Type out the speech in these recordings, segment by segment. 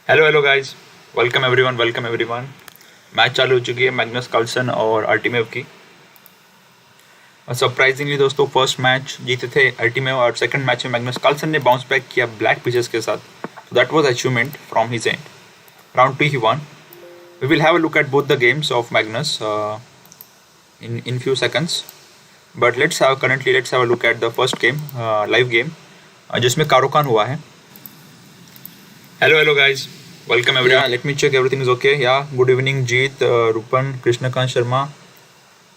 Hello guys, welcome everyone. Match चालू हो चुकी है मैग्नस कार्लसन और आर्टिमेव की। सरप्राइजिंगली दोस्तों फर्स्ट मैच जीते थे आर्टिमेव और सेकंड मैच में मैग्नस कार्लसन ने बाउंस बैक किया ब्लैक पिचेस के साथ। So that was achievement from his end. Round 2 he won. We will have a look at both the games of Magnus in few seconds. But let's have a look at the first game, live game, जिसमें कारोकान हुआ है। Hello guys, welcome everyone. Yeah, let me check everything is okay. Yeah, good evening Jeet, Rupan, Krishnakant Sharma.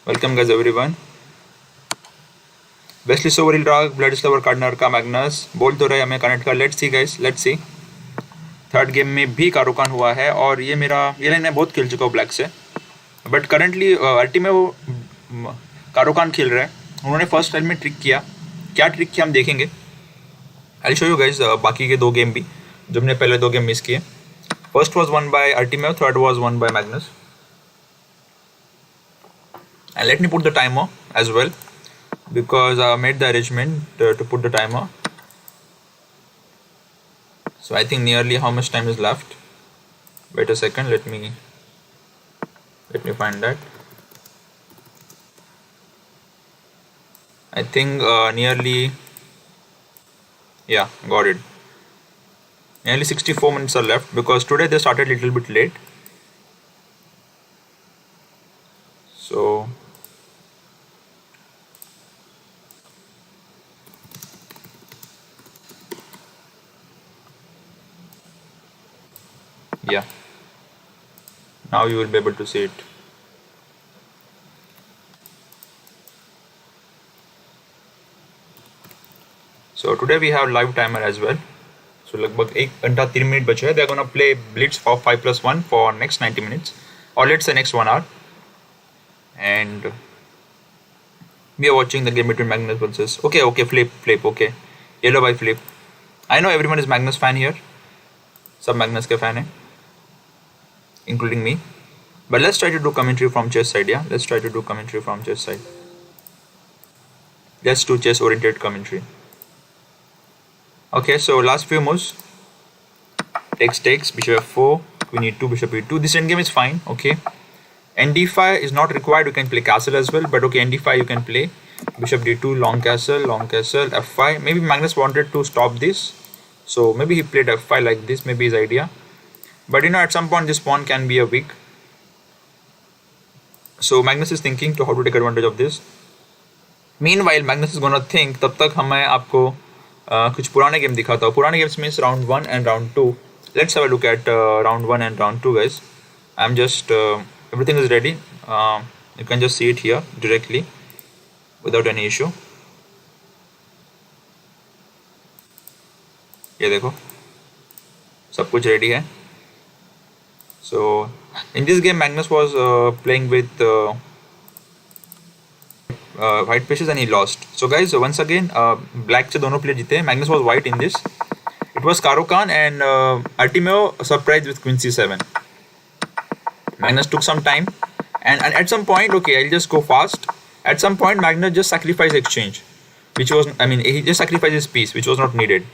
Welcome guys everyone. Wesley Soveril Rag, Vladislav Artemiev, Magnus बोल तो रहे हमें connect कर। Let's see third game में भी कारोकान हुआ है और ये लाइन मैं बहुत खेल चुका हूँ ब्लैक से, बट करेंटली अल्टीमेव कारोकान खेल रहे हैं। उन्होंने फर्स्ट टाइम में ट्रिक किया, क्या ट्रिक किया हम देखेंगे। आई शो यू गाइज बाकी के दो गेम भी जो हमने पहले दो गेम मिस किए। First was won by Artemiev, third was won by Magnus. And let me put the timer as well because I made the arrangement to put the timer. So I think nearly how much time is left. Wait a second, let me find that. I think nearly, yeah, got it. Nearly 64 minutes are left because today they started a little bit late. So yeah, now you will be able to see it. So today we have live timer as well. So लगभग 1 घंटा 3 minute बचे हैं. They are gonna play Blitz for 5+1 for next 90 minutes, or let's say next 1 hour. And we are watching the game between Magnus versus okay flip okay yellow by flip. I know everyone is Magnus fan here. सब Magnus के fan हैं, including me. But let's try to do commentary from chess side. Yeah, let's try to do commentary from chess side. Let's do chess oriented commentary. Okay, so last few moves. Takes bishop f4, queen e2, bishop e2. This endgame is fine. Okay, nd5 is not required. You can play castle as well, but okay, nd5 you can play. Bishop d2, long castle, f5. Maybe Magnus wanted to stop this, so maybe he played f5 like this, maybe his idea. But you know, at some point this pawn can be a weak. So Magnus is thinking to how to take advantage of this. Meanwhile Magnus is gonna think. तब तक मैं आपको कुछ पुराने game दिखाता हूँ. पुराने games means round 1 and round 2. Let's have a look at round 1 and round 2 guys. I'm just everything is ready. You can just see it here directly without any issue. ये देखो सब कुछ रेडी है. So in this game Magnus was playing with white pieces and he lost. So guys, once again black से दोनों player जीते. Magnus was white in this. It was Caro-Kann and Artemiev surprised with queen c7. Magnus took some time and at some point, okay, I'll just go fast. At some point Magnus just sacrificed exchange, which was, I mean, he just sacrificed his piece which was not needed.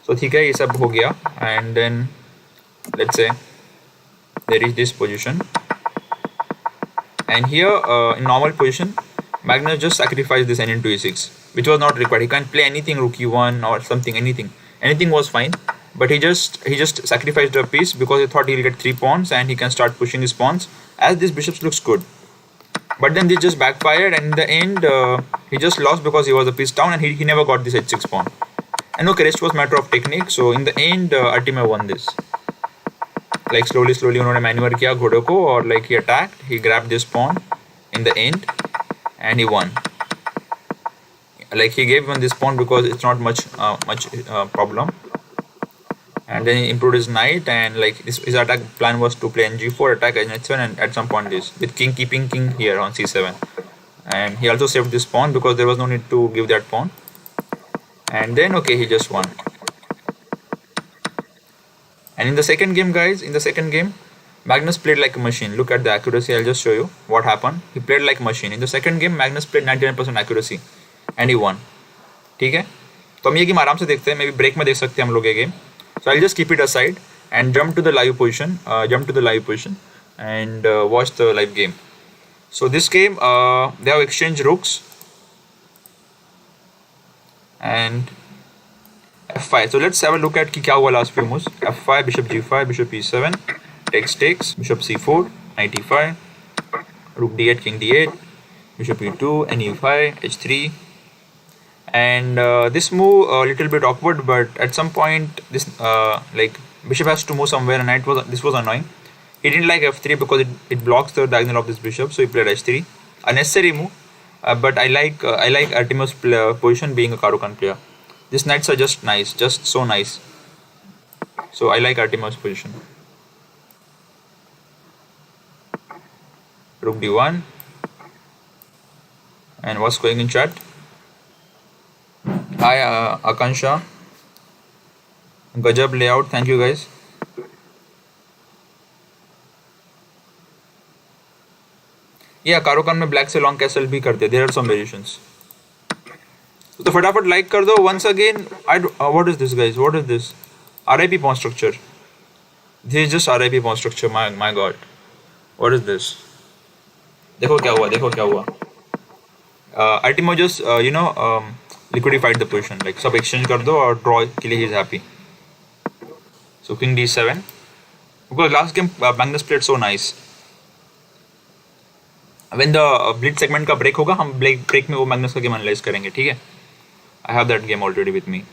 So ठीक है, ये सब हो गया. And then let's say they reach this position, and here in normal position Magnus just sacrificed this n into e6, which was not required. He can play anything, rook e1 or something, anything was fine, but he just sacrificed a piece because he thought he'll get 3 pawns and he can start pushing his pawns as this bishop looks good. But then this just backfired, and in the end he just lost because he was a piece down and he never got this h6 pawn. And okay, rest was matter of technique. So in the end Artemiev won this. Like slowly उन्होंने manoeuvre किया घोड़े को और like he attacked, he grabbed this pawn in the end and he won. Like he gave him this pawn because it's not much problem, and then he improved his knight, and like his attack plan was to play ng4, attack h7, and at some point this with king keeping king here on c7, and he also saved this pawn because there was no need to give that pawn. And then okay, he just won. And in the second game guys, Magnus played like a machine. Look at the accuracy. I'll just show you what happened. He played like a machine. In the second game Magnus played 99% accuracy and he won. ठीक है, तो हम ये game आराम से देखते हैं. May be break में देख सकते हैं हम लोग ये game. So I'll just keep it aside. and jump to the live position. And watch the live game. So this game, they have exchanged rooks and f5. So let's have a look at कि क्या हुआ last few moves. f5, bishop g5, bishop e7, takes, bishop c4, knight e5, rook d8, king d8, bishop e2, ne5, h3. And this move a little bit awkward, but at some point this like bishop has to move somewhere, and this was annoying. He didn't like f3 because it blocks the diagonal of this bishop, so he played h3. A necessary move, but I like Artemiev's position being a Caro-Kann player. These knights are just nice, just so nice. So I like Artemiev's position. Rook d1. And what's going in chat? Hi Akansha. Gajab layout, thank you guys. Yeah, Caro-Kann में black से long castle भी करते. There are some variations. तो फटाफट like कर दो. Once again, what is this, guys? What is this? RIP pawn structure. This is just RIP pawn structure. My God. What is this? देखो क्या हुआ. Artemiev just liquidified the position. Like सब exchange कर दो और draw के लिए he is happy. So king d7. Because last game Magnus played so nice. When the blitz segment का break होगा, हम break में वो Magnus का game analyze करेंगे, ठीक है? I have that game already with me.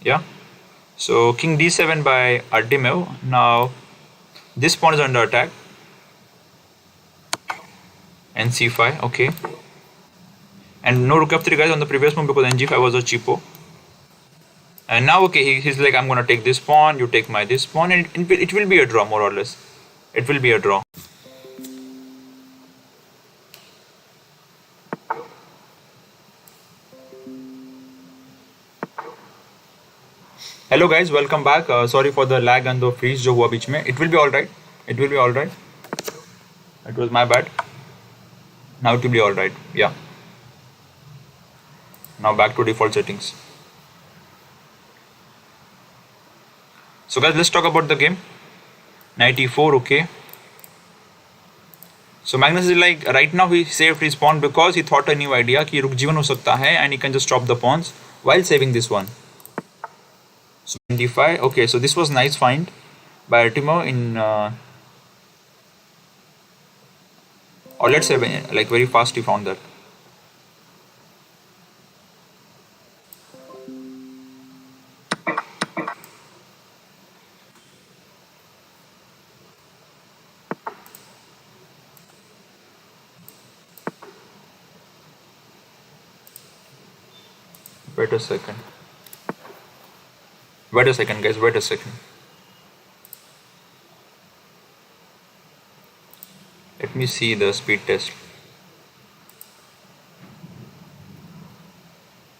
Yeah. So king d7 by Artemiev. Now this pawn is under attack. And c5, okay. And no rook f3, guys, on the previous move because ng5 was a cheapo. And now, okay, he's like, I'm gonna take this pawn, you take this pawn, and it will be a draw, more or less. It will be a draw. Hello guys, welcome back. Sorry for the lag and the freeze जो हुआ बीच में. It will be alright. It was my bad. Now it will be alright. Yeah. Now back to default settings. So guys, let's talk about the game. Knight e4, okay. So Magnus is like, right now he saved his pawn because he thought a new idea कि रुक जीवन हो सकता है and he can just stop the pawns while saving this one. So d5, okay, so this was nice find by Artemiev in or let's say like very fast he found that. Wait a second guys, wait a second. Let me see the speed test.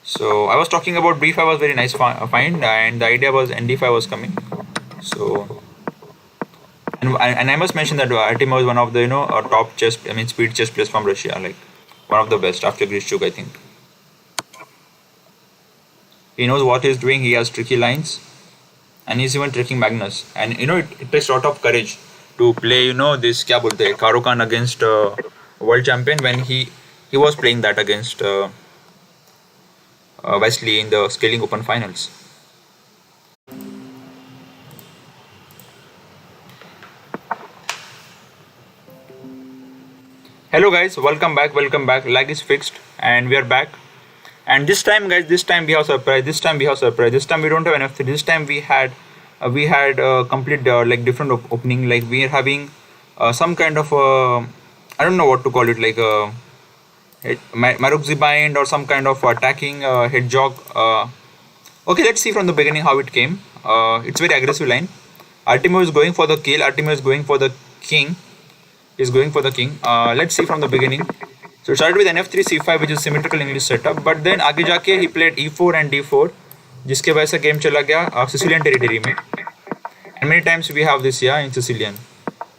So I was talking about b5 was very nice find, and the idea was nd5 was coming. So and I must mention that Artemiev is one of the top chess, speed chess players from Russia, like one of the best after Grishchuk, I think. He knows what he's doing. He has tricky lines, and he's even tricking Magnus. And it takes a lot of courage to play this क्या बोलते हैं Caro-Kann against world champion when he was playing that against Wesley in the Scaling Open finals. Hello guys, welcome back. Lag is fixed and we are back. And this time guys, we have surprise. This time we don't have an f3. This time we had complete like different opening. Like we are having some kind of I don't know what to call it, like Marukzi bind or some kind of attacking head jog. Okay, let's see from the beginning how it came. It's very aggressive line. Artemiev is going for the kill. Artemiev is going for the king. Let's see from the beginning. So it started with nf3 c5, which is symmetrical English setup, but then आगे जाके he played e4 and d4, जिसके वजह से game चला गया Sicilian territory में. And many times we have this in Sicilian,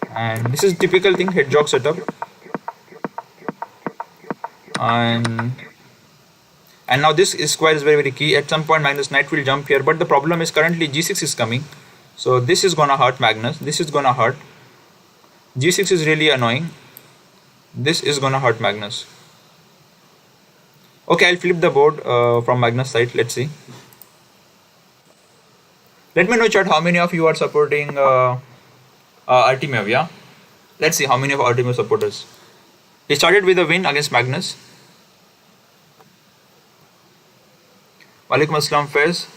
and this is typical thing, head jog setup. And And now this square is very, very key. At some point Magnus knight will jump here, but the problem is currently g6 is coming. So this is gonna hurt Magnus. This is gonna hurt. g6 is really annoying. This is gonna hurt Magnus. Okay, I'll flip the board from Magnus side. Let's see. Let me know, chat, how many of you are supporting Artemiev, yeah? Let's see how many of Artemiev supporters. He started with a win against Magnus. Walaikum Assalam, Faiz.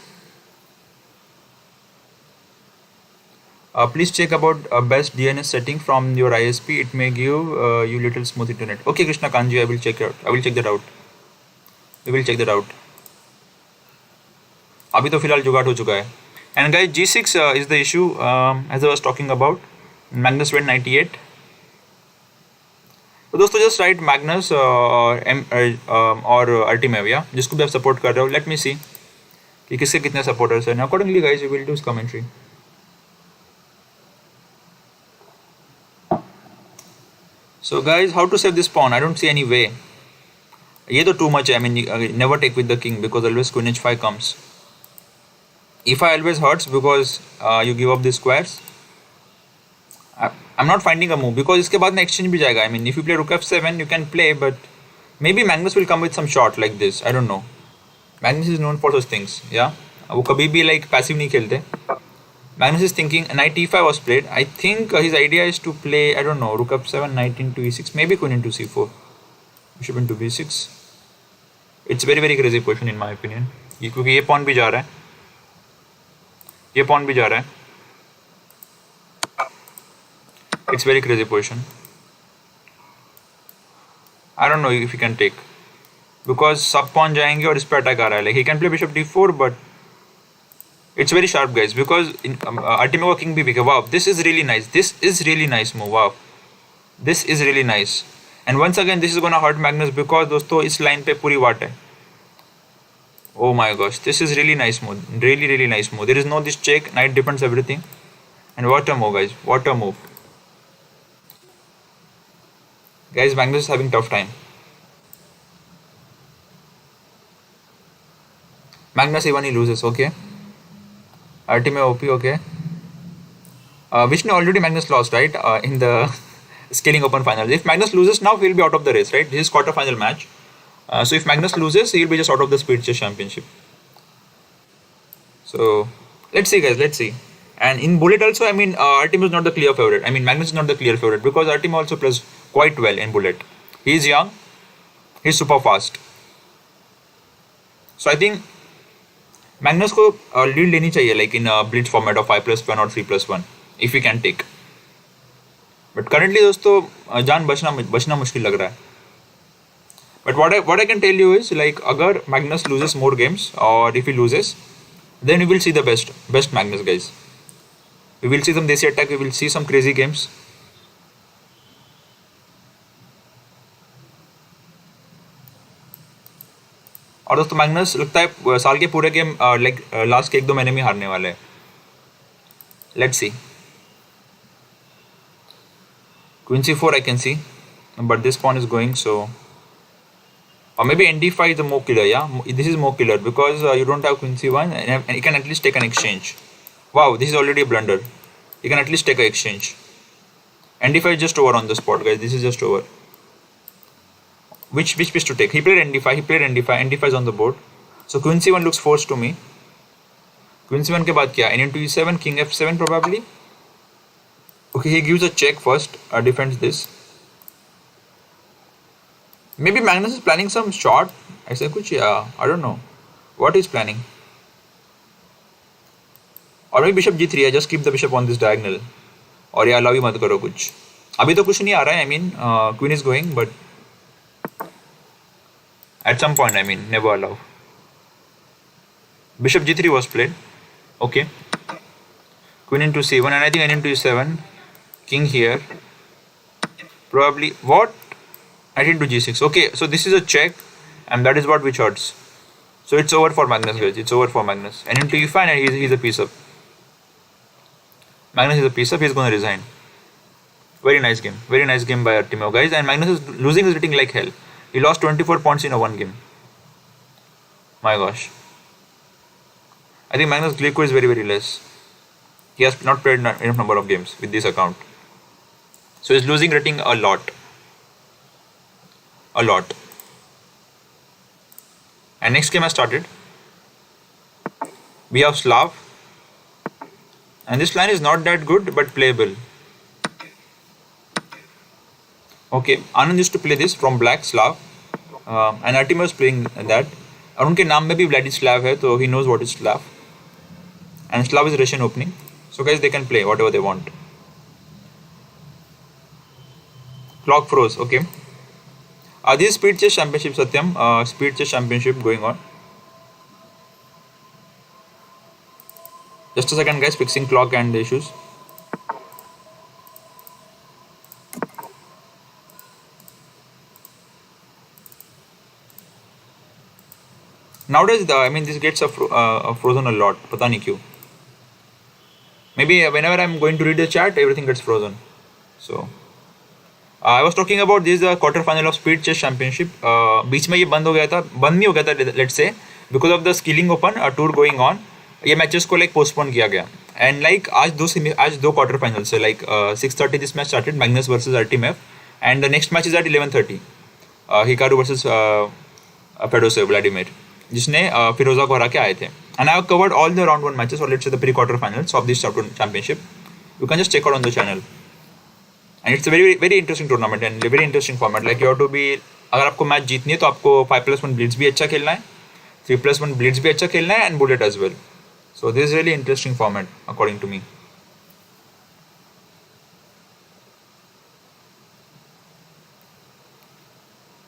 Please check about best DNS setting from your ISP. It may give you little smooth internet. Okay, Krishna Kanji, I will check it out. I will check that out. We will check that out. अभी तो फिलहाल जुगाड़ हो चुका है. And guys, g6 is the issue as I was talking about. Magnus went 98. तो दोस्तों just write Magnus और Artemiev, yeah, जिसको भी आप support कर रहे हो. Let me see कि किसके कितने supporters हैं. Accordingly, guys, we will do commentary. So guys, how to save this pawn? I don't see any way. ये तो too much. I mean, never take with the king because always queen h5 comes. e5 always hurts because you give up the squares. I'm not finding a move because इसके बाद में exchange भी जाएगा. I mean, if you play rook f7, you can play, but maybe Magnus will come with some shot like this. I don't know. Magnus is known for such things. Yeah, वो कभी भी like passive नहीं खेलते. Magnus is thinking knight e5 was played. I think his idea is to play, I don't know, rook f7, knight into e6, maybe queen into c4, bishop into b6. It's very, very crazy position in my opinion. क्योंकि ये pawn भी जा रहा है, ये pawn भी जा रहा है. It's very crazy position. I don't know if he can take because sub pawn जाएंगे और इस पे attack आ रहा है. Like he can play bishop d4, but it's very sharp, guys, because in Artemiev king b. Wow, this is really nice. This is really nice move. Wow, this is really nice. And once again, this is gonna hurt Magnus because दोस्तों इस line पे पूरी वाट है. Oh my gosh, this is really nice move. Really, really nice move. There is no this check. Knight depends everything. And what a move, guys. What a move. Guys, Magnus is having tough time. Magnus even he loses. Okay. Artemiev OP, okay. Vishnu already Magnus lost, right? In the scaling open final. If Magnus loses now, he'll be out of the race, right? This is quarter final match. So if Magnus loses, he'll be just out of the Speed Chess Championship. So let's see, guys. Let's see. And in Bullet also, I mean, Artemiev is not the clear favorite. I mean, Magnus is not the clear favorite because Artemiev also plays quite well in Bullet. He's young. He's super fast. So I think Magnus को lead लेनी चाहिए like in a blitz format of 5+1 or 3+1 if we can take. But currently दोस्तों जान बचना मुश्किल लग रहा है. But what I can tell you is like अगर Magnus loses more games or if he loses, then we will see the best Magnus, guys. We will see some desi attack. We will see some crazy games. और दोस्तों Magnus लगता है साल के पूरे game like last के 1-2 महीने में हारने वाले हैं. Let's see. Queen c4 I can see, but this pawn is going, so or maybe nd5 is the more killer. Yeah, this is more killer because you don't have queen c1 and you can at least take an exchange. Wow, this is already a blunder. You can at least take an exchange. nd5 is just over on the spot, guys. This is just over. Which piece to take? He played nd5. He played nd5. nd5 is on the board. So queen c1 looks forced to me. Queen c1 के बाद क्या? n into e7, king f7 probably. Okay, he gives a check first. Defends this. Maybe Magnus is planning some shot. ऐसा कुछ या I don't know what he's planning. Or maybe bishop g3. Just keep the bishop on this diagonal. और या allow ही मत करो कुछ. अभी तो कुछ नहीं आ रहा है. I mean, queen is going, but at some point, I mean, never allow. Bishop g3 was played. Okay. Queen into c1, and I think n into e7. King here. Probably what? Knight into g6. Okay, so this is a check, and that is what which hurts. So it's over for Magnus, guys. It's over for Magnus. N into e5, and he's a piece up. Magnus is a piece up. He's going to resign. Very nice game. Very nice game by Artemiev, guys. And Magnus is losing his rating like hell. He lost 24 points in a one game. My gosh. I think Magnus Glico is very, very less. He has not played enough number of games with this account. So he's losing rating a lot. A lot. And next game has started. We have Slav. And this line is not that good but playable. Okay, Anand used to play this from black Slav. And Artemiev is playing that. और उनके नाम में भी Vladislav है, so he knows what is Slav. And Slav is Russian opening. So guys, they can play whatever they want. Clock froze, okay. This is Speed Chess Championship, Satyam. Speed Chess Championship going on. Just a second guys, fixing clock and the issues. Nowadays, this gets frozen a lot. Pata nahi kyun. Maybe whenever I'm going to read the chat, everything gets frozen. So, I was talking about this quarterfinal of Speed Chess Championship. बीच में ये बंद हो गया था, बंद नहीं हो गया था, let's say, because of the Skilling Open tour going on. ये मैचेस को like postpone किया गया. And like आज दो quarter finals है, like 6:30 this match started, Magnus versus Artemiev, and the next match is at 11:30. Hikaru versus Fedosev Vladimir, जिसने फिरोजा को हरा के आए थे. And I have covered all the round 1 matches, or let's say the pre-quarter finals of this championship. You can just check out on the channel. And it's a very very interesting tournament and a very interesting format. Like you have to be, अगर आपको match जीतनी है तो आपको 5+1 Blitz भी अच्छा खेलना है, 3+1 Blitz भी अच्छा खेलना है, and Bullet as well. So this is really interesting format according to me.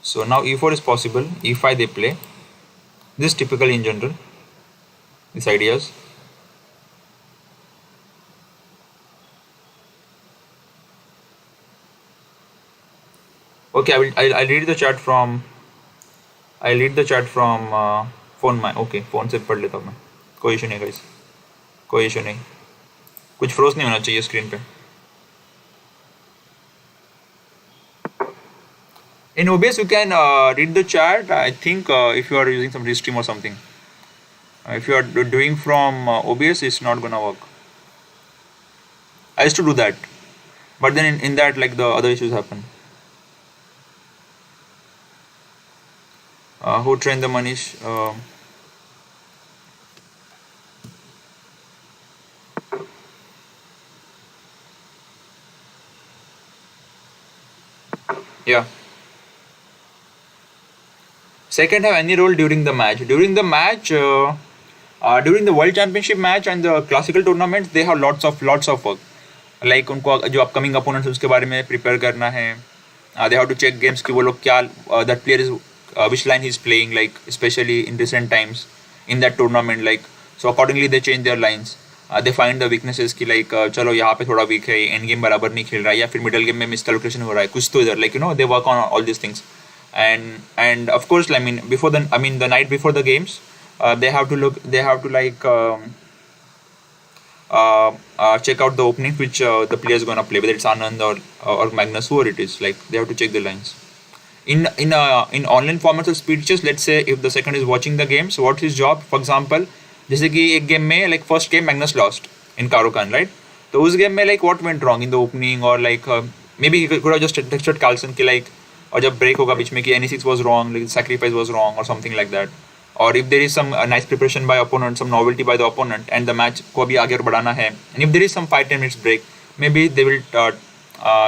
So now e4 is possible, e5 they play. This is typical in general, these ideas. Okay, I'll read the chat from phone में. Okay, phone से पढ़ लेता हूँ मैं. कोई issue नहीं guys, कोई issue नहीं, कुछ फ्रोज नहीं होना चाहिए स्क्रीन पे. In OBS you can read the chat. I think if you are using some restream or something, if you are doing from OBS, it's not gonna work. I used to do that, but then in that like the other issues happen. Who trained the Manish? Yeah. Second have any role during the match? During the match, during the World Championship match and the classical tournaments, they have lots of work. Like उनको जो upcoming opponents उसके बारे में prepare करना है. They have to check games कि वो लोग क्या that player is which line he's playing, like especially in recent times in that tournament, like so accordingly they change their lines. They find the weaknesses कि like चलो यहाँ पे थोड़ा weak है, end game बराबर नहीं खेल रहा है, या फिर middle game में miscalculation हो रहा है, कुछ तो इधर, like they work on all these things. And of course, the night before the games, they have to check out the opening which the player is gonna play, whether it's Anand or Magnus, whoever it is. Like they have to check the lines. In online formats of speed chess, let's say if the second is watching the game, so what's his job? For example, जैसे कि एक game में like first game Magnus lost in Karokan, right? तो उस game में like what went wrong in the opening, or like maybe he could have just texted Carlsen कि like, और जब break होगा बीच में कि any6 was wrong, like sacrifice was wrong or something like that. Or if there is some nice preparation by opponent, some novelty by the opponent, and the match को अभी आगे बढ़ाना है, and if there is some 5-10 minutes break, maybe they will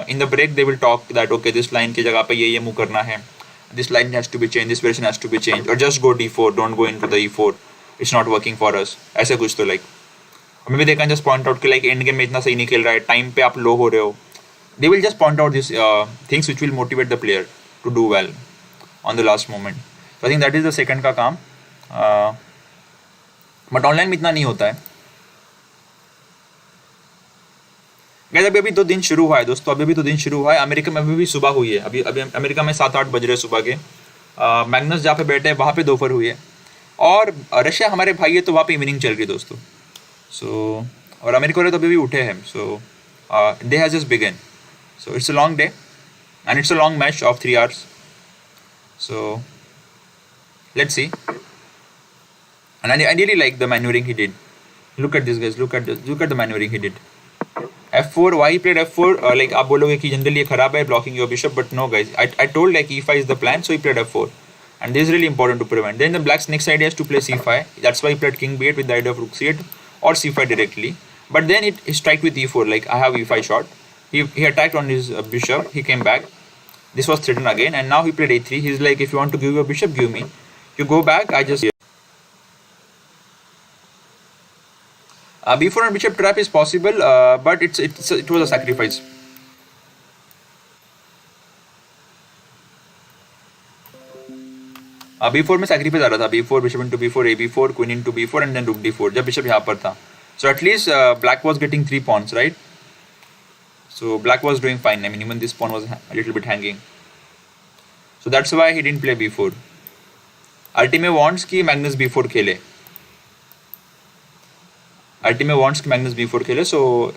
in the break they will talk that okay, this line की जगह पे ये move करना है, this line has to be changed, this version has to be changed, or just go d4, don't go into the e4, it's not working for us, ऐसे कुछ तो like. Or maybe they can just point out कि like end game में इतना सही नहीं खेल रहा है, time पे आप low हो रहे हो. They will just point out these things which will motivate the player to do well on the last moment. So I think that is the second का काम. But online में इतना नहीं होता है. Guys, अभी 2 दिन शुरू हुआ है दोस्तों, अभी 2 दिन शुरू हुआ है. अमेरिका में अभी सुबह हुई है, अभी अमेरिका में 7-8 बज रहे सुबह के. मैग्नस जहाँ पे बैठे हैं वहाँ पे दोपहर हुई है, और रशिया हमारे भाई है तो वहाँ पे इवनिंग चल रही है दोस्तों. सो और अमेरिका वाले तो अभी भी उठे हैं. So day has just begun. So it's a long day and it's a long match of 3 hours. So let's see. And I really like the maneuvering he did. Look at this, guys. Look at the maneuvering he did. F4. Why he played F4? Like आप बोलोगे कि generally ये खराब है blocking your bishop, but no, guys. I told like E5 is the plan, so he played F4, and this is really important to prevent. Then the black's next idea is to play C5. That's why he played King B8 with the idea of Rook C8 or C5 directly. But then he striked with E4. Like I have E5 shot. He attacked on his bishop. He came back. This was threatened again, and now he played A3. He's like, if you want to give your bishop, give me. You go back. I just B4 and bishop trap is possible, but it was a sacrifice. B4 में sacrifice आ रहा था. B4, bishop into B4, A B4, queen into B4, and then rook D4. जब bishop यहाँ पर था. So at least black was getting 3 pawns, right? So black was doing fine. I mean, even this pawn was a little bit hanging. So that's why he didn't play B4. Artemiev wants कि Magnus B4 खेले. Artemiev wants कि Magnus B4 खेले. So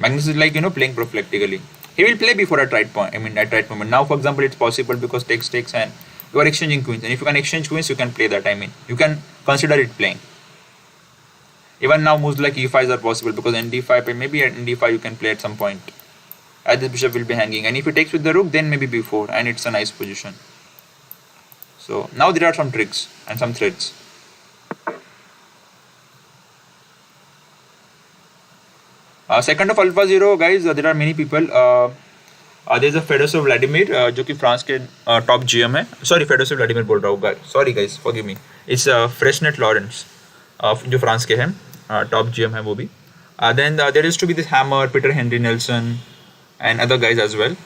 Magnus is like, playing prophylactically. He will play B4 at right point. I mean, at right moment. Now, for example, it's possible because takes, and you are exchanging queens. And if you can exchange queens, you can play that. I mean, you can consider it playing. Even now, moves like E5s are possible because ND5, maybe at ND5 you can play at some point. As the bishop will be hanging. And if he takes with the rook, then maybe B4. And it's a nice position. So now there are some tricks and some threats. Second of Alpha Zero, guys, there are many people. There's a Fedosov Vladimir, जो कि France के top GM है. Sorry, Fedosov Vladimir बोल रहा हूँ, guys. Sorry, guys, forgive me. It's Fresnet Lawrence, जो France के हैं, top GM है वो भी. Then there used to be this Hammer, Peter Henry Nelson, and other guys as well.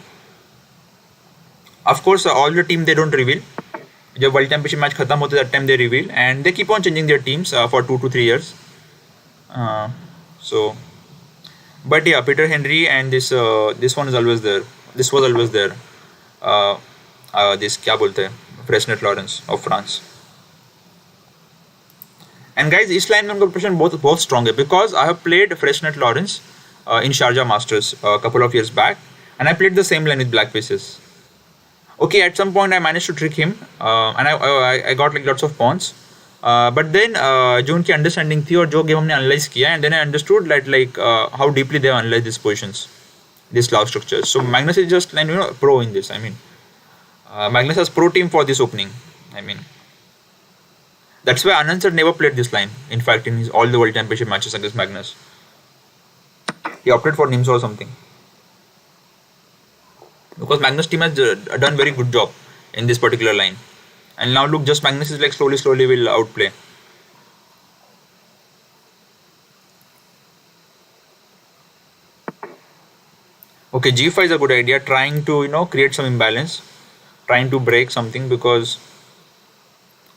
Of course, all the team they don't reveal. जब World Championship match खत्म होते that time they reveal, and they keep on changing their teams for 2 to 3 years. But yeah, Peter Henry and this one is always there. This was always there. This क्या बोलते हैं, Fresnet Lawrence of France. And guys, इस line में उनका preparation बहुत strong है because I have played Fresnet Lawrence in Sharjah Masters a couple of years back, and I played the same line with black pieces. Okay, at some point I managed to trick him, and I got like lots of pawns. But then जो उनकी understanding थी और जो game हमने analyze किया, and then I understood that like how deeply they have analyzed these positions, these Slav structures. So Magnus is just like pro in this. I mean, Magnus has pro team for this opening. I mean, that's why Anand sir never played this line. In fact, in his all the World Championship matches against Magnus, he opted for Nimzo or something. Because Magnus team has done very good job in this particular line. And now look, just Magnus is like slowly will outplay. Okay, G5 is a good idea, trying to create some imbalance, trying to break something, because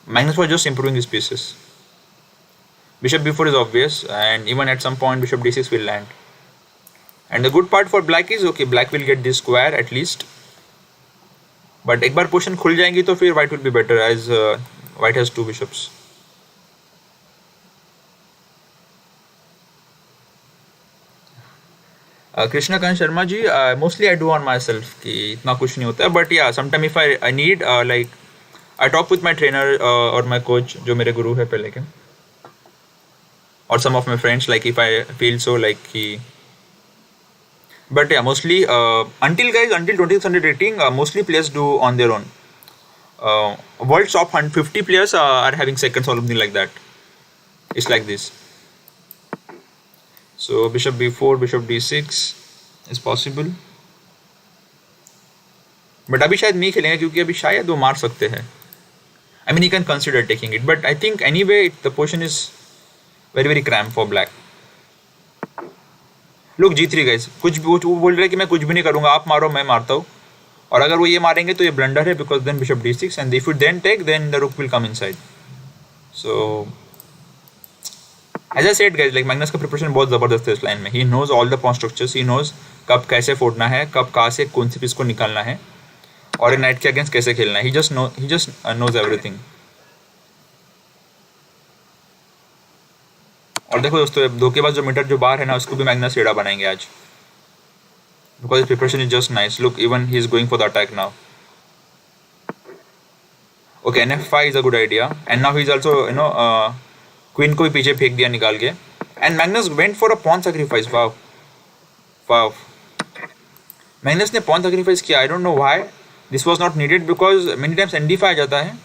Magnus was just improving his pieces. Bishop B4 is obvious, and even at some point Bishop D6 will land. And the good part for black is, okay, black will get this square at least. But एक बार position खुल जाएंगी तो फिर white will be better, as white has 2 bishops. Krishnakant Sharma ji, mostly I do on myself कि इतना कुछ नहीं होता है, but yeah, sometime if I need like I talk with my trainer or my coach जो मेरे गुरु है पहले के, or some of my friends, like if I feel so like कि. But yeah, mostly until 2600 rating, mostly players do on their own. World top 50 players are having seconds or something like that. It's like this. So bishop B4, bishop D6 is possible. But अभी शायद नहीं खेलेंगे क्योंकि अभी शायद वो मार सकते हैं. I mean, he can consider taking it, but I think anyway the position is very cramped for black. Look, G3 guys, कुछ वो बोल रहे हैं कि मैं कुछ भी नहीं करूँगा, आप मारो मैं मारता हूँ, और अगर वो ये मारेंगे तो ये ब्लंडर है, because then bishop D6, and if you then take, then the rook will come inside. So as I said guys, like Magnus का preparation बहुत ज़बरदस्त है इस लाइन में. He knows all the pawn structures, he knows कब कैसे फोड़ना है, कब कहाँ से कौन सी पीस को निकालना है, और एक नाइट के अगेंस्ट कैसे खेलना है. He just knows everything. और देखो दोस्तों, धोखेबाज जो मीटर जो बाहर है ना, उसको भी मैग्नस टेढ़ा बनाएंगे आज, because his preparation is just nice. Look, even he is going for the attack now. Okay, NF5 is a good idea, and now he is also queen को भी पीछे फेंक दिया निकाल के, and Magnus went for a pawn sacrifice. Wow wow, Magnus ने pawn sacrifice किया. I don't know why this was not needed, because many times ND5 आ जाता है.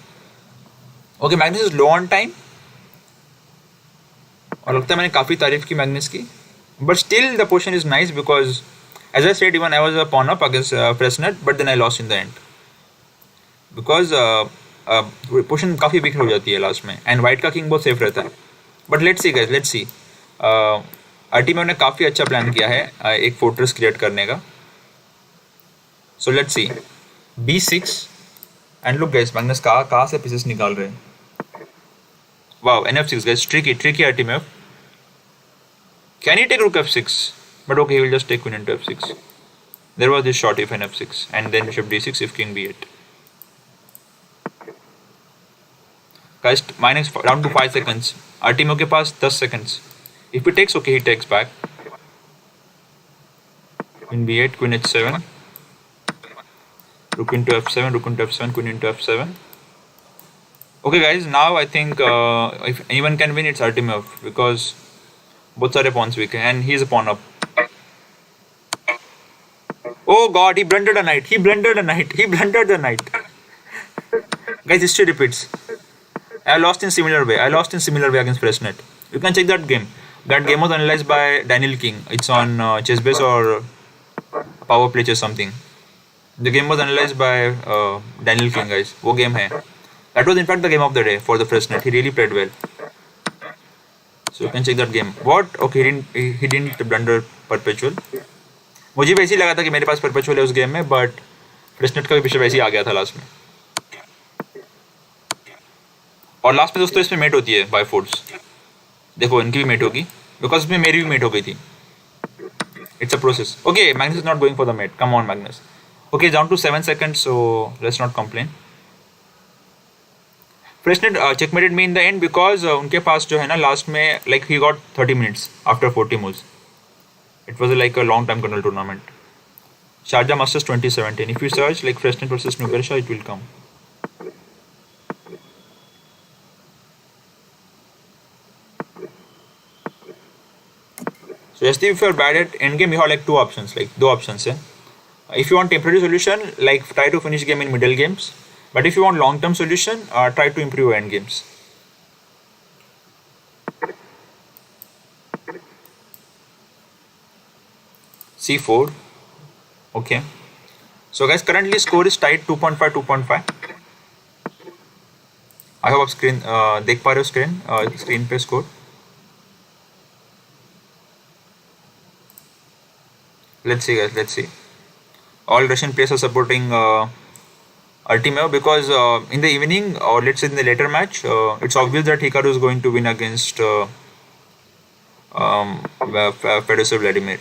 Okay, Magnus is low on time, और लगता है मैंने काफ़ी तारीफ की मैग्नस की, but still the position is nice because as I said even I was a pawn up against Fressinet, but then I lost in the end because position काफ़ी weak हो जाती है लास्ट में, एंड वाइट का king बहुत safe रहता है. But let's see guys, let's see. Artemiev ने काफ़ी अच्छा प्लान किया है एक फोर्ट्रेस क्रिएट करने का. So let's see. B6, and look guys, Magnus कहाँ से पीसेस निकाल रहे हैं. Wow, NF6 guys, tricky Artemiev. Can he take rook F6? But okay, he will just take queen into F6. There was this shot if NF6, and then bishop D6 if king B8. Guys, minus down to 5 seconds. Artemiev के पास 10 seconds. If he takes, okay, he takes back. Queen B8, queen H7. Rook into F7, rook into F7, queen into F7. Okay guys, now I think if anyone can win, it's Artemiev, because both are pawns weak and he is a pawn up. Oh god, he blundered a knight. He blundered the knight. Guys, history repeats. I lost in similar way. Against Freshnet. You can check that game. That game was analyzed by Daniel King. It's on Chessbase or Power Play or something. The game was analyzed by Daniel King, guys. वो game है. That was in fact the game of the day for the Freshnet. He really played well. So you can check that game. What? Okay, he didn't blunder perpetual. मुझे भी ऐसे ही लगा था कि मेरे पास perpetual है उस गेम में, but Freshnet का भी बिशप ऐसे ही आ गया था लास्ट में. और लास्ट में दोस्तों इसमें मेट होती है बाय फोर्स. देखो इनकी भी मेट होगी, बिकॉज इसमें मेरी भी मेट हो गई थी. It's a process. Okay, Magnus is not going for the mate. Come on, Magnus. Okay, down to 7 seconds, so let's not complain. Freshnet checkmated me in the end because उनके पास जो है ना लास्ट में like he got 30 minutes after 40 moves. It was like a long time control tournament. Sharjah Masters 2017. If you search like Freshnet versus Nubairshah, it will come. So just if you are bad at endgame, you have like two options, like दो options है. If you want temporary solution, like try to finish game in middle games. But if you want long-term solution, try to improve your end games. C4. Okay. So guys, currently score is tied 2.5, 2.5. I hope आप screen देख पा रहे हो screen पे score. Let's see guys, let's see. All Russian players are supporting Artemiev because in the evening, or let's say in the later match, it's obvious that Hikaru is going to win against Fedosov Vladimir.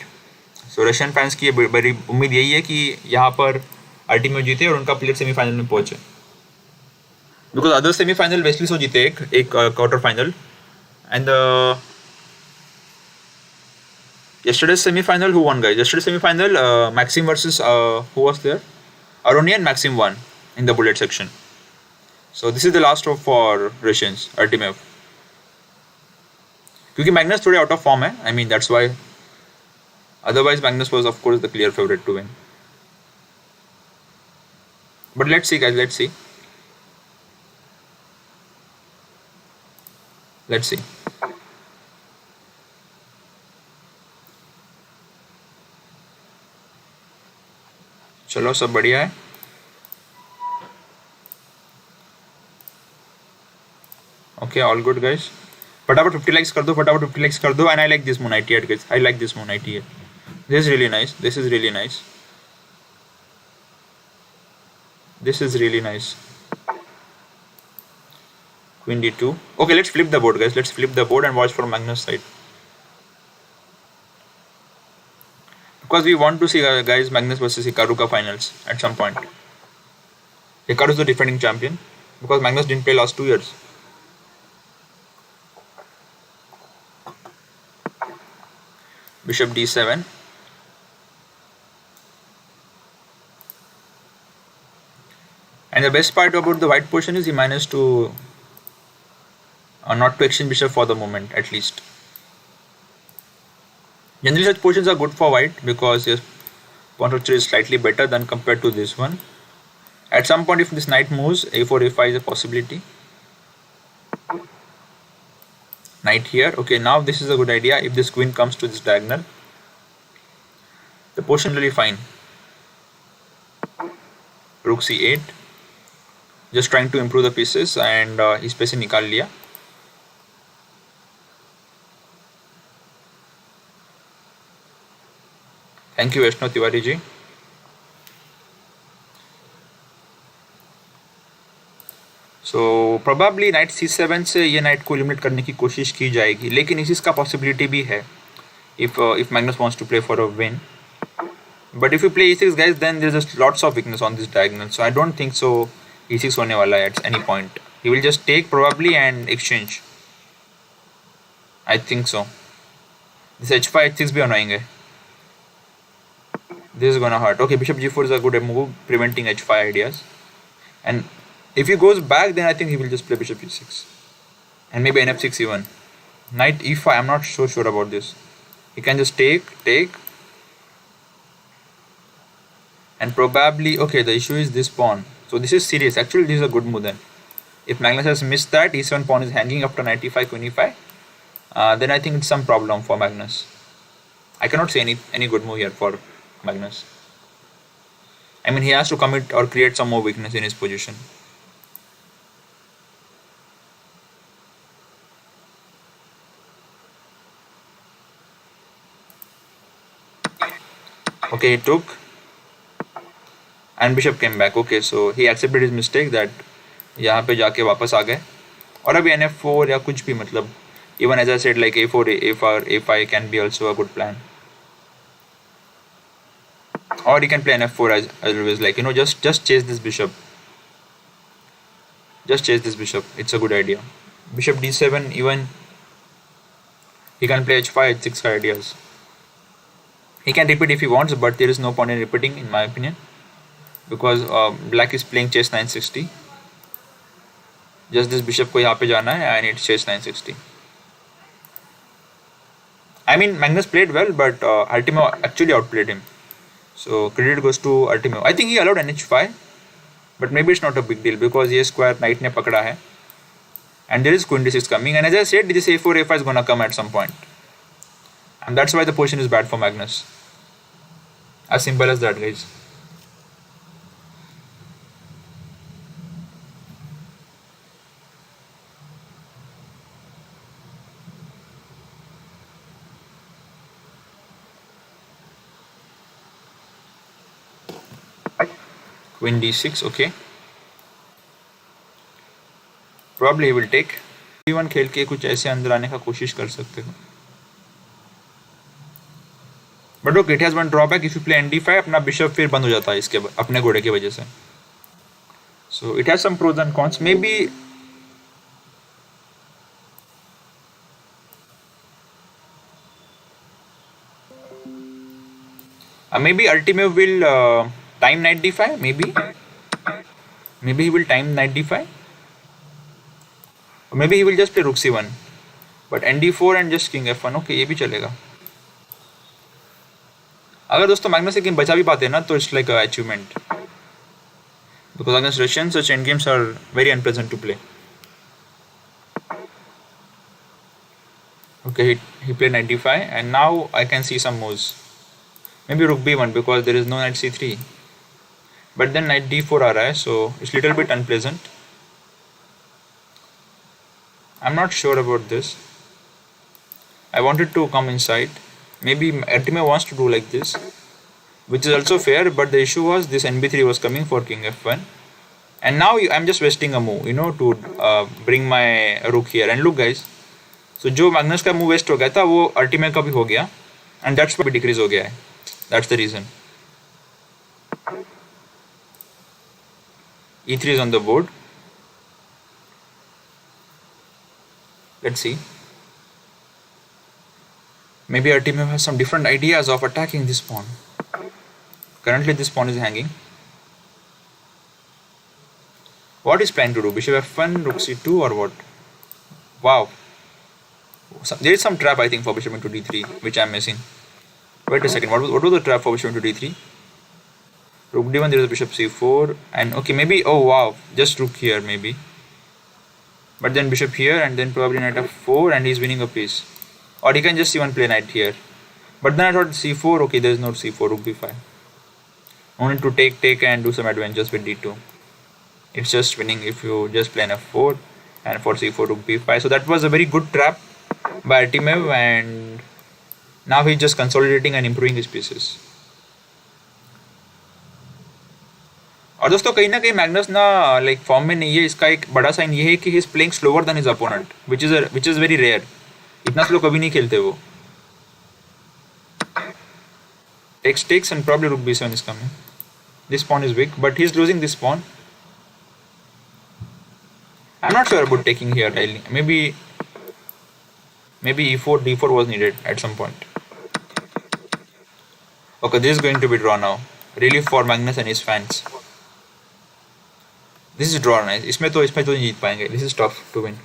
So Russian fans की बड़ी उम्मीद यही है कि यहाँ पर Artemiev जीते और उनका प्लेयर सेमीफाइनल में पहुंचे. Because other semi-final Wesley जीते एक quarter final, and yesterday's semi-final who won guys? Yesterday's semi-final Maxim versus who was there? Aroni and Maxim won in the bullet section. So this is the last hope for Russians, Artemiev. क्योंकि Magnus थोड़े out of form है. I mean that's why. Otherwise Magnus was of course the clear favorite to win. But let's see guys, let's see. Let's see. चलो सब बढ़िया है. Okay, all good guys. फटाफट 50 likes कर दो, फटाफट 50 likes कर दो. And I like this moon 98 guys. I like this moon 98. This is really nice. This is really nice. This is really nice. Queen D2. Okay, let's flip the board guys. Let's flip the board and watch from Magnus side. Because we want to see guys Magnus versus Hikaru ka finals at some point. Hikaru is the defending champion because Magnus didn't play last 2 years. Bishop D7. And the best part about the white position is he managed to not to exchange bishop for the moment at least. Generally such positions are good for white because his pawn structure is slightly better than compared to this one. At some point if this knight moves, a4, a5 is a possibility. Knight here. Okay, now this is a good idea. If this queen comes to this diagonal, the position is really fine. Rook c8. Just trying to improve the pieces, and he's placing nikal liya. Thank you Vaishnav Tiwari ji. So probably knight c7 से ये knight को eliminate करने की कोशिश की जाएगी, लेकिन इसका possibility भी है if Magnus wants to play for a win. But if you play e6 guys, then there's just lots of weakness on this diagonal, so I don't think so e6 होने वाला है at any point. He will just take probably and exchange. I think so. This h5 h6 भी annoying है. This is gonna hurt. Okay, bishop g4 is a good move, preventing h5 ideas. And if he goes back, then I think he will just play bishop e6 and maybe nf6 even. Knight e5, I'm not so sure about this. He can just take, and probably, okay, the issue is this pawn. So this is serious. Actually, this is a good move then. If Magnus has missed that, e7 pawn is hanging after knight e5, queen e5, then I think it's some problem for Magnus. I cannot say any good move here for Magnus. I mean, he has to commit or create some more weakness in his position. Okay, he took and bishop came back. Okay, so he accepted his mistake that यहाँ पे जाके वापस आ गए. और अभी nf4 या कुछ भी, मतलब even as I said, like a4, a4, a5 can be also a good plan. Or he can play nf4 as always, like, you know, just chase this bishop. Just chase this bishop. It's a good idea. Bishop d7, even he can play h5, h6 ideas. He can repeat if he wants, but there is no point in repeating, in my opinion, because black is playing chess 960. Just this bishop को यहाँ पे जाना है and it's chess 960. I mean, Magnus played well, but Artemiev actually outplayed him. So credit goes to Artemiev. I think he allowed nh5, but maybe it's not a big deal because ये square knight ने पकड़ा है, and there is queen d6 coming, and as I said, this a4, a5 is gonna come at some point, and that's why the position is bad for Magnus. As simple as that, guys. Queen d6, okay. Probably he will take. d1 खेल के कुछ ऐसे अंदर आने का कोशिश कर सकते हो. But okay, it has one drawback. If you play nd5, अपना bishop फिर बंद हो जाता है इसके अपने घोड़े की वजह से. So it has some pros and cons. Maybe Artemiev will time knight d5. Maybe he will time knight d5. Or maybe he will just play rook c1. But nd4 and just king f1. Okay, ये भी चलेगा. अगर दोस्तों Magnus से game बचा भी पाते हैं ना, तो it's like a achievement, because against Russians such end games are very unpleasant to play. Okay, he played knight d5, and now I can see some moves. Maybe rook b1 because there is no knight c3. But then knight d4 आ रहा है, so it's little bit unpleasant. I'm not sure about this. I wanted to come inside. Maybe Artemiev wants to do like this, which is also fair, but the issue was this nb3 was coming for king f1, and now I'm just wasting a move, you know, to bring my rook here. And look guys, so जो Magnus का move waste हो गया था वो Artemiev का भी हो गया, and that's why decrease हो गया है. That's the reason. e3 is on the board. Let's see. Maybe Artemiev has some different ideas of attacking this pawn. Currently this pawn is hanging. What is planning to do? Bishop f1, rook c2, or what? Wow. There is some trap, I think, for bishop into d3, which I'm missing. Wait a second. What was the trap for bishop into d3? Rook d1, there is a bishop c4. And okay, maybe. Oh, wow. Just rook here, maybe. But then bishop here, and then probably knight f4, and he's winning a piece. Or he can just even play knight here. But then I thought c4. Okay, there is no c4. Rook b5. Only to take, and do some adventures with d2. It's just winning if you just play an f4 and for c4 rook b5. So that was a very good trap by Artemiev, and now he's just consolidating and improving his pieces. और दोस्तों कहीं ना कहीं Magnus ना like form में नहीं है. इसका एक बड़ा साइन ये है कि he is playing slower than his opponent, which is very rare. इतना स्लो कभी नहीं खेलते वो. takes and probably rook b7 is coming. This pawn is weak, but he's losing this pawn. I'm not sure about taking here. Maybe e4, d4 was needed at some point. Okay, this is going to be draw now. Relief for Magnus and his fans. This is draw nice. इसमें तो नहीं जीत पाएंगे. This is tough to win.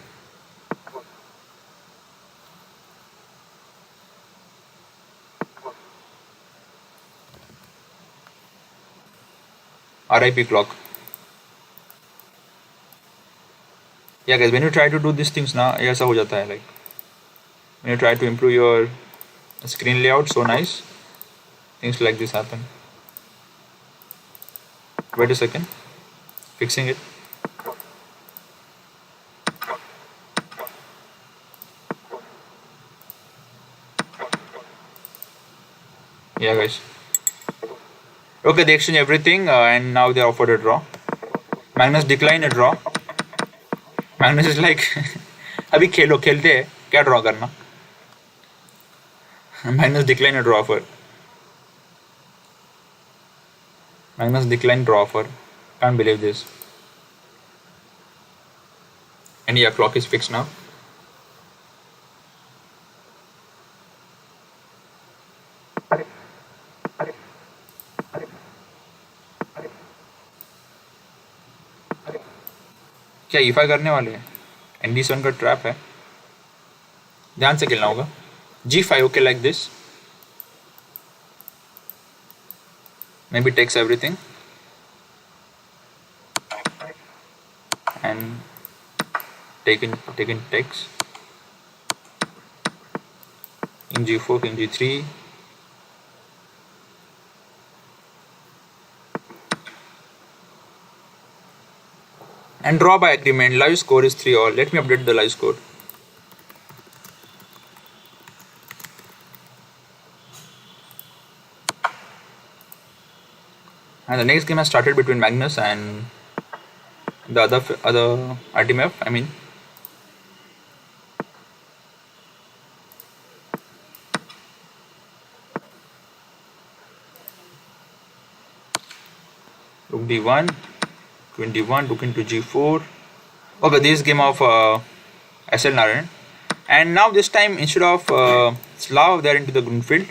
RIP clock. Yeah guys, when you try to do these things ना ऐसा हो जाता है. Like when you try to improve your screen layout, so nice, things like this happen. Wait a second, fixing it. Yeah guys. Okay, they exchange everything and now they are offered a draw. Magnus declined a draw. Magnus is like अभी खेलते हैं क्या draw करना. Magnus declined a draw offer. Magnus declined draw offer. Can't believe this. And yeah, clock is fixed now. क्या e5 करने वाले हैं? ND7 का ट्रैप है, ध्यान से खेलना होगा. G5, okay, like this. Maybe takes everything and taken takes. King G4, King G3. And draw by agreement. Live score is 3-all. Let me update the live score. And the next game has started between Magnus and the other Artemiev. I mean, rook d1, queen d1, rook into g4. Okay, this game of SL Narayan. And now this time instead of Slav, they are into the Grunfeld.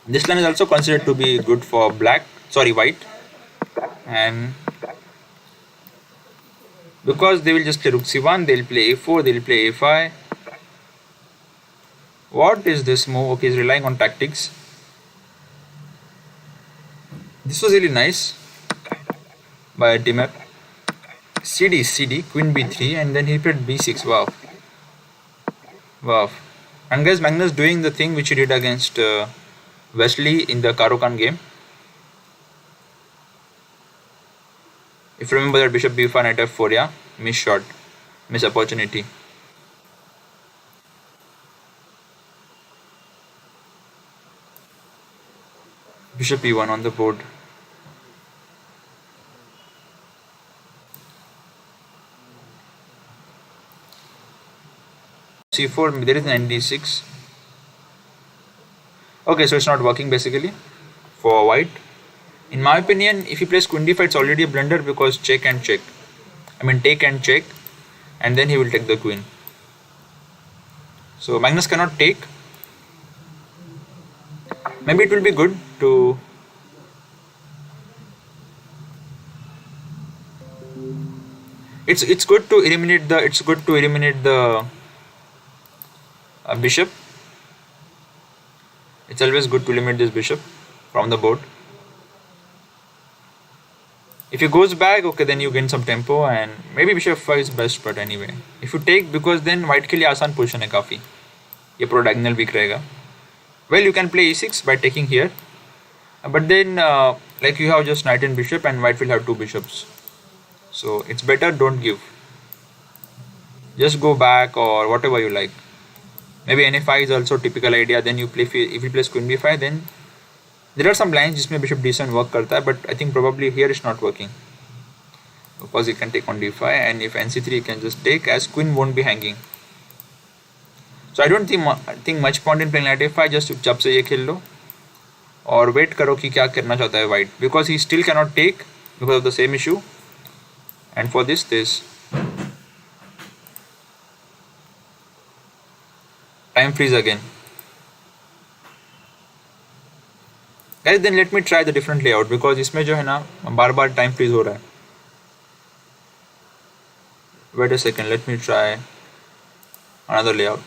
This line is also considered to be good for white, and because they will just play rook c1, they'll play a4, they'll play a5. What is this move? Okay, he's relying on tactics. This was really nice by Artemiev. CD, queen b3, and then he played b6. Wow. And guys, Magnus doing the thing which he did against Wesley in the Karokan game. If you remember that bishop b5, knight f4, yeah, miss opportunity. Bishop e1 on the board. c4, there is an d6. Okay, so it's not working basically for white. In my opinion, if he plays queen d5, it's already a blunder because take and check, and then he will take the queen. So Magnus cannot take. Maybe it will be good to It's good to eliminate the bishop. It's always good to eliminate this bishop from the board. If he goes back, okay, then you gain some tempo, and maybe bishop f5 is best, but anyway. If you take, because then white के लिए आसान position है काफ़ी. ये पूरा diagonal weak रहेगा. Well, you can play e6 by taking here, but then like you have just knight and bishop, and white will have two bishops. So it's better don't give. Just go back or whatever you like. Maybe nfi is also typical idea. Then you play, if you play queen b5, then there are some lines जिसमें bishop d7 work करता है, but I think probably here it's not working because you can take on d5, and if nc3 you can just take, as queen won't be hanging. So I don't think much point in playing knight f5. Just चुपचाप से ये खेल लो और wait करो कि क्या करना चाहता है white, because he still cannot take because of the same issue. And for this time freeze again. Guys, then let me try the different layout, because इसमें जो है ना बार बार time freeze हो रहा है. Wait a second, let me try another layout.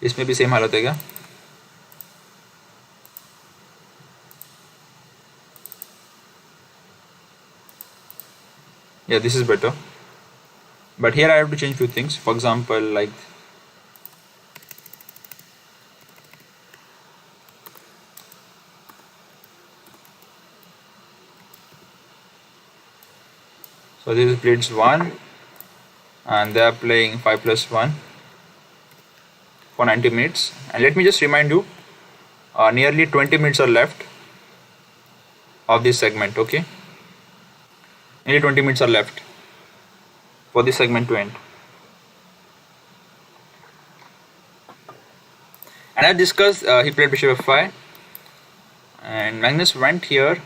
इसमें भी same हालत है क्या? Yeah, this is better, but here I have to change few things. For example, like so this is Blitz 1 and they are playing 5+1 for 90 minutes. And let me just remind you, nearly 20 minutes are left of this segment. Okay, nearly 20 minutes are left for this segment to end. And I discussed, he played bishop f5 and Magnus went here.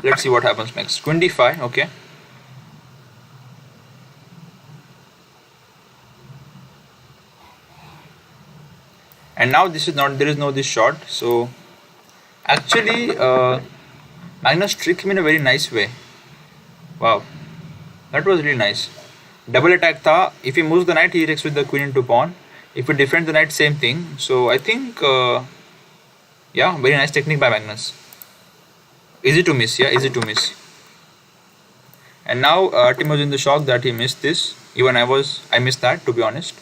Let's see what happens next. Queen d5, okay. And now this is not, there is no this shot. So actually Magnus tricked him in a very nice way. Wow, that was really nice. Double attack tha. If he moves the knight, he takes with the queen into pawn. If he defends the knight, same thing. So I think yeah, very nice technique by Magnus. Easy to miss, yeah, easy to miss. And now Artemiev was in the shock that he missed this. Even I missed that, to be honest.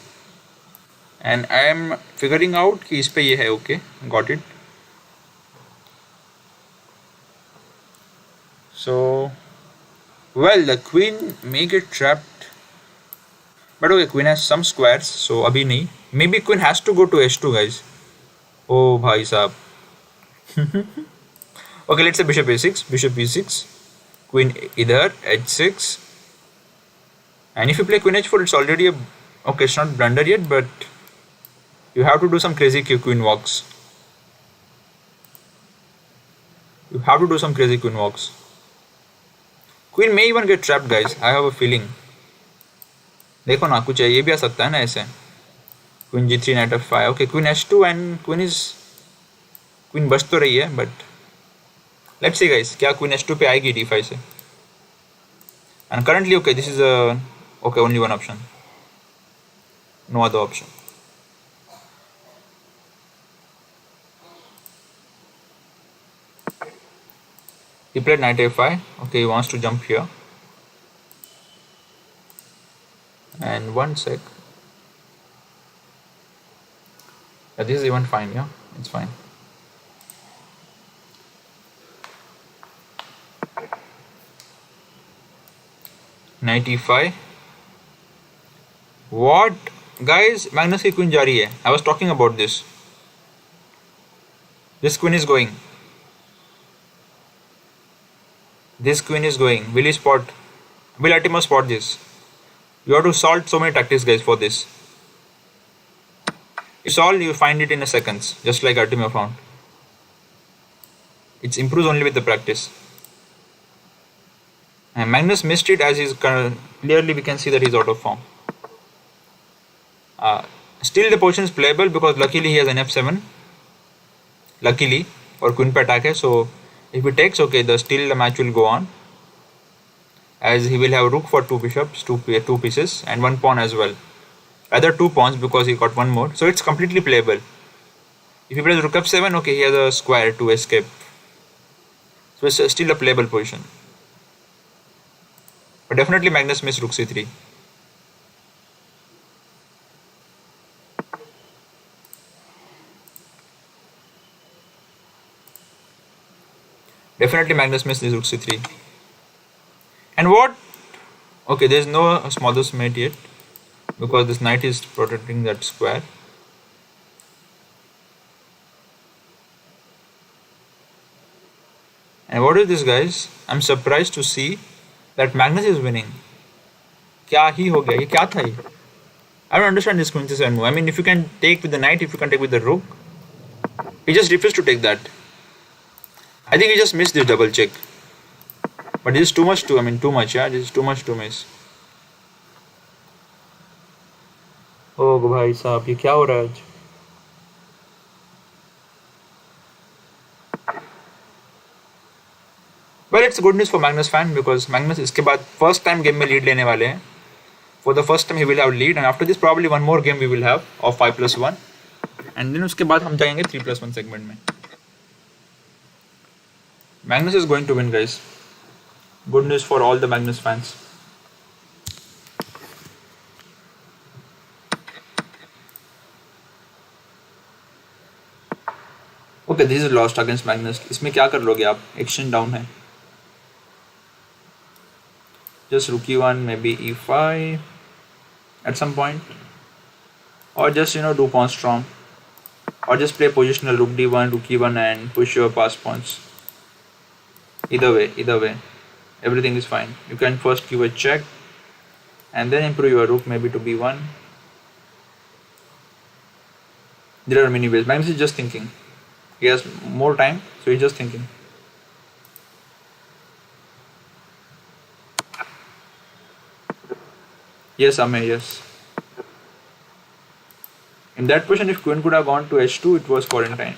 And I am figuring out कि इस पे ये है. Okay, got it. So well, the queen may get trapped, but okay, queen has some squares, so अभी नहीं. Maybe queen has to go to h2, guys. Oh भाई साहब. Okay, let's say bishop a6, bishop e6, queen either h6, and if you play queen h4, it's already a, okay, it's not blunder yet, but you have to do some crazy queen walks. You have to do some crazy queen walks. Queen may even get trapped, guys. I have a feeling. देखो ना, कुछ ये भी आ सकता है ना ऐसे. Queen g3, knight f5. Okay, queen h2 and queen बच तो रही है, but let's see, guys. क्या queen h2 पे आएगी d5 से? And currently, okay, this is a, okay, only one option. No other option. He played knight a5. Okay, he wants to jump here. And one sec. Yeah, this is even fine, yeah, it's fine. Knight e5. What? Guys, Magnus की queen जा रही है. I was talking about this. This queen is going. This queen is going. Will Artemiev spot this? You have to solve so many tactics, guys, for this. It's all, you find it in a seconds, just like Artemiev found. It improves only with the practice. And Magnus missed it, as he's clearly we can see that he's out of form. Still the position is playable because luckily he has an f7. Luckily, or queen per attack hai. So if he takes, okay, still the match will go on, as he will have rook for 2 bishops, 2 pieces, and 1 pawn as well. Rather 2 pawns because he got 1 more. So it's completely playable. If he plays rook f7, okay, he has a square to escape. So it's still a playable position. But definitely Magnus missed rook c3. Definitely Magnus missed this rook c3. And what? Okay, there is no smallest mate yet because this knight is protecting that square. And what is this, guys? I'm surprised to see that Magnus is winning. क्या ही हो गया? ये क्या था ये? I don't understand this queen c7 move. I mean, if you can take with the knight, if you can take with the rook, he just refused to take that. I think he just missed this double check. But this is too much to, I mean, too much, yeah. This is too much to miss. Oh, भाई साहब, ये क्या हो रहा है आज? Well, it's good news for Magnus fan because Magnus इसके बाद first time game में lead लेने वाले हैं. For the first time he will have lead, and after this probably one more game we will have of 5+1, and then उसके बाद हम जाएंगे 3+1 segment में. Magnus is going to win, guys. Good news for all the Magnus fans. Okay, this is lost against Magnus. इसमें क्या कर लोगे आप? Exchange down है. Just rook e1, maybe e5 at some point, or just do pawn storm, or just play positional rook d1, rook e1, and push your passed pawns. Either way, everything is fine. You can first give a check, and then improve your rook maybe to b1. There are many ways. Magnus is just thinking. He has more time, so he's just thinking. Yes, Amey, yes. In that position, if queen could have gone to h2, it was quarantine.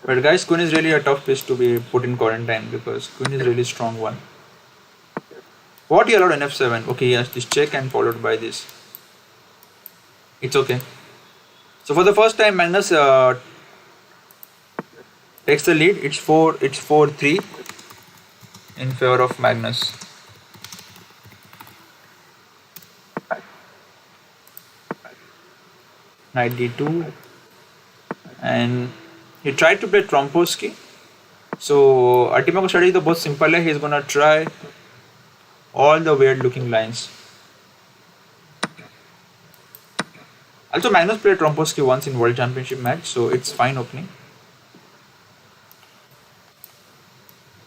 But guys, queen is really a tough piece to be put in quarantine because queen is really strong one. What he allowed an f7? Okay, he has this check and followed by this. It's okay. So for the first time, Magnus takes the lead. It's 4-3 in favor of Magnus. Knight d2, and he tried to play Tromposky. So Artemiev का strategy तो बहुत simple है. He's gonna try all the weird looking lines. Also, Magnus played Tromposky once in World Championship match, so it's fine opening.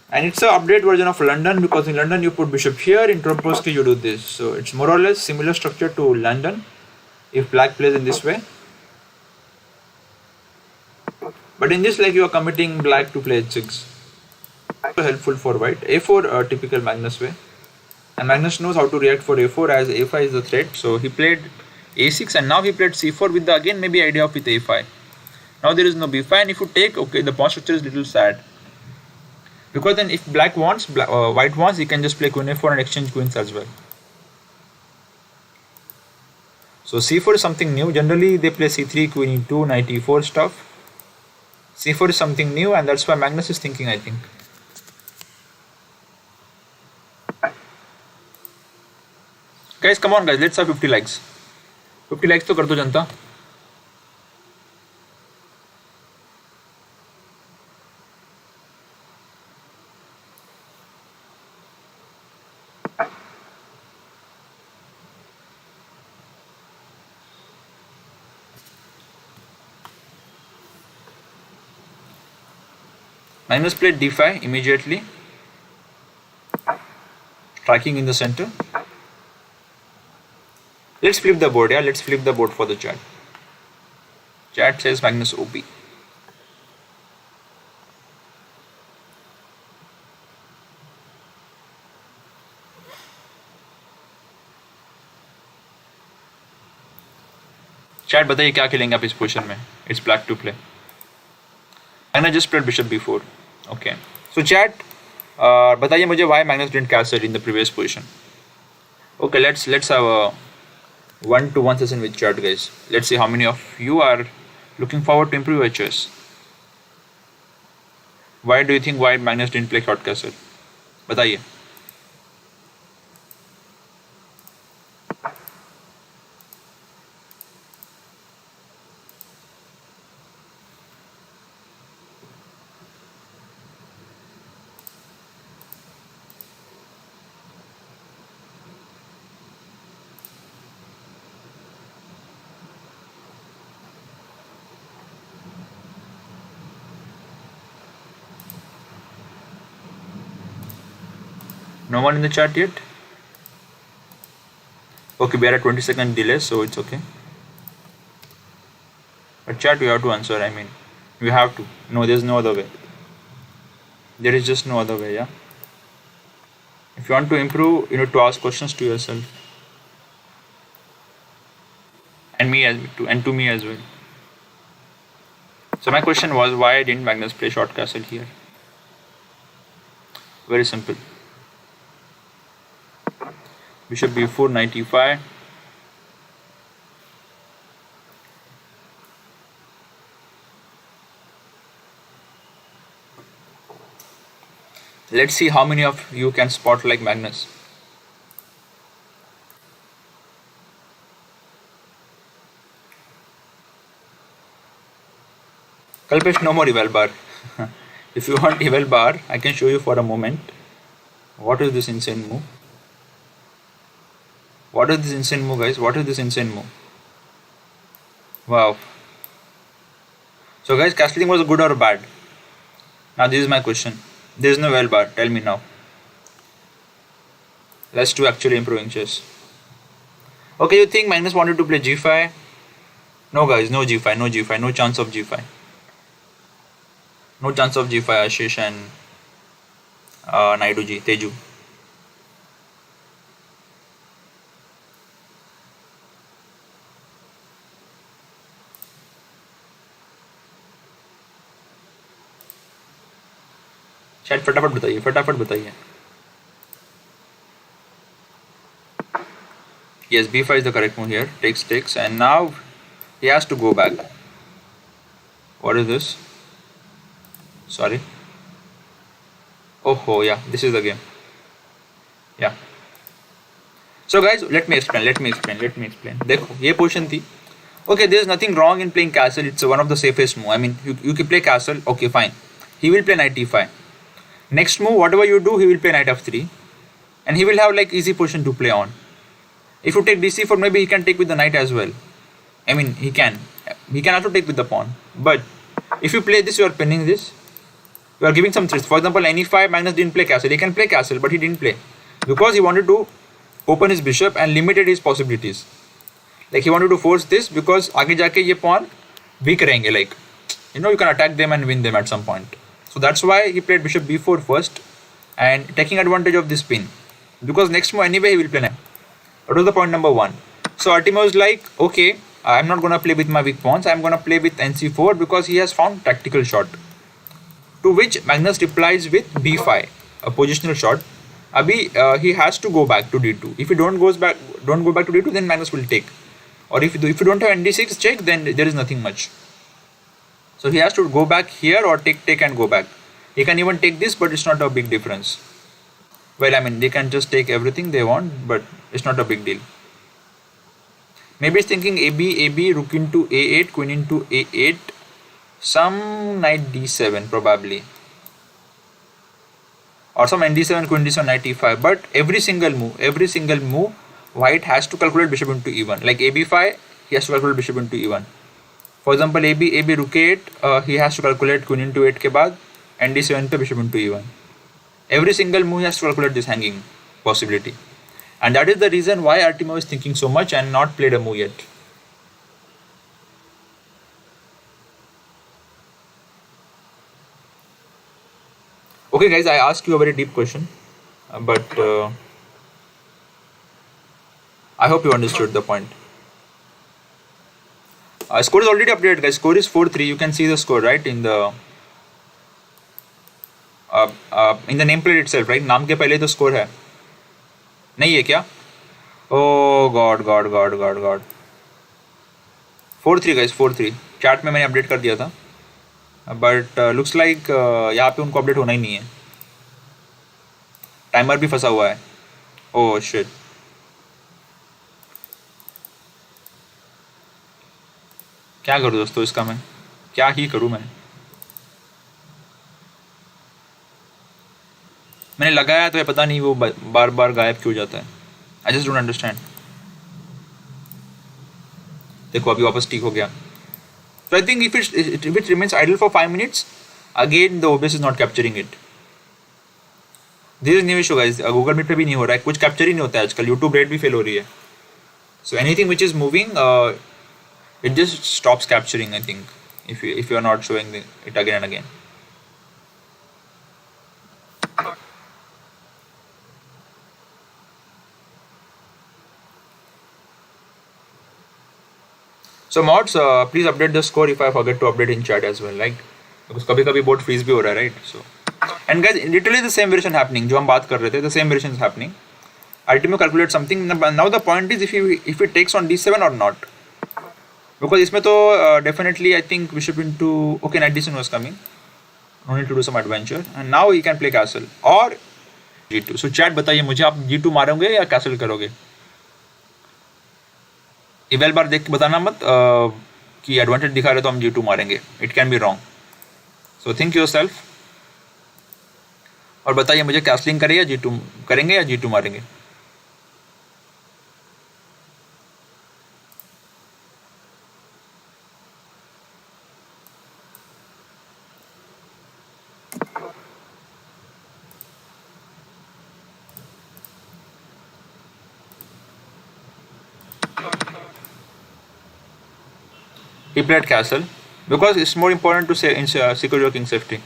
And it's an update version of London because in London you put bishop here, in Tromposky you do this. So it's more or less similar structure to London if black plays in this way. But in this, like, you are committing black to play h6. So helpful for white. a4, typical Magnus way. And Magnus knows how to react for a4 as a5 is the threat. So he played a6 and now he played c4 with the again maybe idea of with a5. Now there is no b5, and if you take, okay, the pawn structure is little sad. Because then if black wants, white wants, he can just play queen a4 and exchange queens as well. So c4 is something new. Generally they play c3, queen e2, knight e4 stuff. c4 is something new, and that's why Magnus is thinking, I think. Guys, come on guys, let's have 50 likes. 50 likes तो कर दो जनता. Magnus played d5 immediately, striking in the center. Let's flip the board, yeah. Let's flip the board for the chat. Chat says Magnus OP. Chat बताइए क्या खेलेंगे आप इस position में. It's black to play. And I just played bishop b4. Okay. So chat, बताइए मुझे why Magnus didn't castle in the previous position. Okay, let's have a one-to-one session with chat, guys. Let's see how many of you are looking forward to improve your chess. Why do you think why Magnus didn't play short castle? बताइए. No one in the chat yet? Okay, we are at 20-second delay, so it's okay. But chat, you have to answer. I mean, you have to. No, there's no other way. There is just no other way, yeah? If you want to improve, you need to ask questions to yourself. And to me as well. So my question was, why didn't Magnus play short castle here? Very simple. Bishop b4, knight e5. Let's see how many of you can spot like Magnus. Kalpesh, no more eval bar. If you want eval bar, I can show you for a moment. What is this insane move? What is this insane move, guys? What is this insane move? Wow. So guys, castling was good or bad? Now this is my question. There is no well bar. Tell me now. Let's do actually improving chess. Okay, you think Magnus wanted to play g5? No guys, no g5, no g5, no chance of g5. No chance of g5, Ashish and Naidu ji, Teju. शायद फटाफट बताइए. Yes, b5 is the correct move here. Takes, and now he has to go back. What is this? Sorry. Oh yeah, this is the game. Yeah. So guys, let me explain. देखो, ये position थी. Okay, there is nothing wrong in playing castle. It's one of the safest move. I mean, you can play castle. Okay, fine. He will play knight e5. Next move, whatever you do, he will play knight f3, and he will have like easy position to play on. If you take dc4, maybe he can take with the knight as well. I mean, he can also take with the pawn. But if you play this, you are pinning this. You are giving some threats. For example, e5, Magnus didn't play castle. He can play castle, but he didn't play because he wanted to open his bishop and limited his possibilities. Like he wanted to force this because आगे जाके ये pawn weak रहेंगे. Like, you know, you can attack them and win them at some point. So that's why he played bishop b4 first and taking advantage of this pin. Because next move anyway he will play knight. That was the point number one. So Artemiev was like, okay, I'm not gonna play with my weak pawns. I'm gonna play with nc4 because he has found tactical shot. To which Magnus replies with b5, a positional shot. Abhi he has to go back to d2. If he don't go back to d2, then Magnus will take. Or if you don't have nd6 check, then there is nothing much. So he has to go back here or take and go back. He can even take this, but it's not a big difference. Well, I mean, they can just take everything they want, but it's not a big deal. Maybe he's thinking AB, rook into a8, queen into a8, some knight d7 probably. Or some nd7, queen d7, knight e5. But every single move, white has to calculate bishop into e1. Like ab5, he has to calculate bishop into e1. For example, AB rook 8, he has to calculate queen into 8 के बाद nd7 पे bishop into e1. Every single move he has to calculate this hanging possibility. And that is the reason why Artemiev is thinking so much and not played a move yet. Okay guys, I asked you a very deep question, but I hope you understood the point. Score is already updated, guys. Score is 4-3. You can see the score, right, in the nameplate itself, right? नाम के पहले तो score है, नहीं है क्या? Oh God. 4-3 guys, 4-3. Chat में मैंने update कर दिया था, but looks like यहाँ पे उनको update होना ही नहीं है. Timer भी फंसा हुआ है. Oh shit. क्या करूँ दोस्तों इसका, मैं क्या ही करूँ? मैंने लगाया तो ये पता नहीं वो बार बार गायब क्यों जाता है. I just don't understand. देखो अभी वापस ठीक हो गया. So I think if it remains idle for 5 minutes, again the OBS is not capturing it. This is new issue guys. Google Meet पे भी नहीं हो रहा है, कुछ कैप्चर ही नहीं होता है आजकल. YouTube Red भी फेल हो रही है. So anything which is moving, it just stops capturing. I think if you are not showing it again and again. So mods, please update the score if I forget to update in chat as well, right? Because कभी-कभी board freeze भी हो रहा है, right? So, and guys, literally the same variation happening. जो हम बात कर रहे थे, the same variation is happening. Artemiev calculate something. Now the point is if it takes on d7 or not. Because इसमें तो definitely I think bishop into okay, knight d7 was coming. No need to do some adventure. And now he can play castle or g2. So chat बताइए मुझे, आप g2 मारोगे या castle करोगे? Eval बार देख के बताना मत कि एडवांटेज दिखा रहे तो हम g2 मारेंगे. It can be wrong. So think your self और बताइए मुझे कैसलिंग करें या g2 करेंगे या g2 मारेंगे. He played castle because it's more important to say secure your king safety.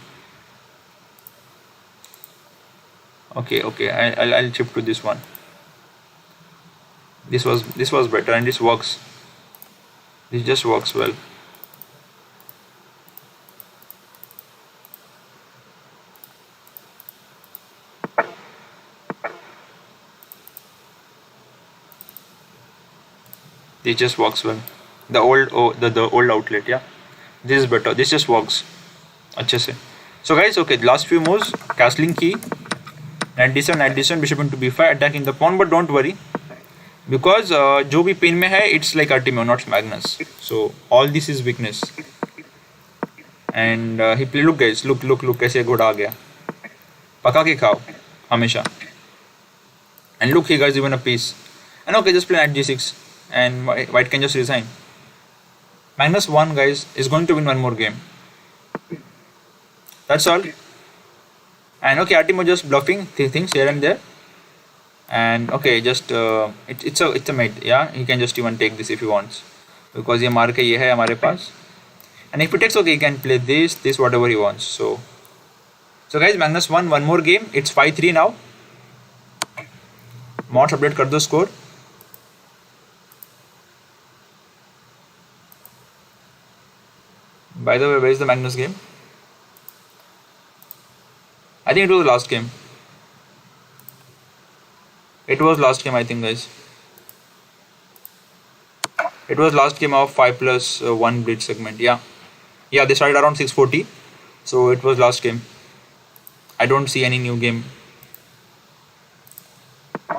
Okay, I'll shift to this one. This was better and this works. This just works well. This just works well. The old outlet, yeah. This is better. This just works अच्छे से. So guys, okay, last few moves, castling key, knight d7, bishop into b5, attacking the pawn. But don't worry, because जो भी pin में है, it's like Artemiev, not Magnus. So all this is weakness. And he play. Look guys, look कैसे घोड़ा आ गया. पका के खाओ हमेशा. And look, he guys even a piece. And okay, just play knight g6, and white can just resign. Magnus 1 guys is going to win one more game. That's all. And okay, Artemiev just bluffing things here and there. And okay, just it's a mate. Yeah, he can just even take this if he wants, because ये मार के ये है हमारे पास. And if he takes, okay, he can play this whatever he wants. So guys, Magnus won one more game. It's 5-3 now. Mods update कर दो score. By the way, where is the Magnus game? I think it was the last game. It was last game, I think, guys. It was last game of 5+1 Blitz segment. Yeah, they started around 6:40, so it was last game. I don't see any new game.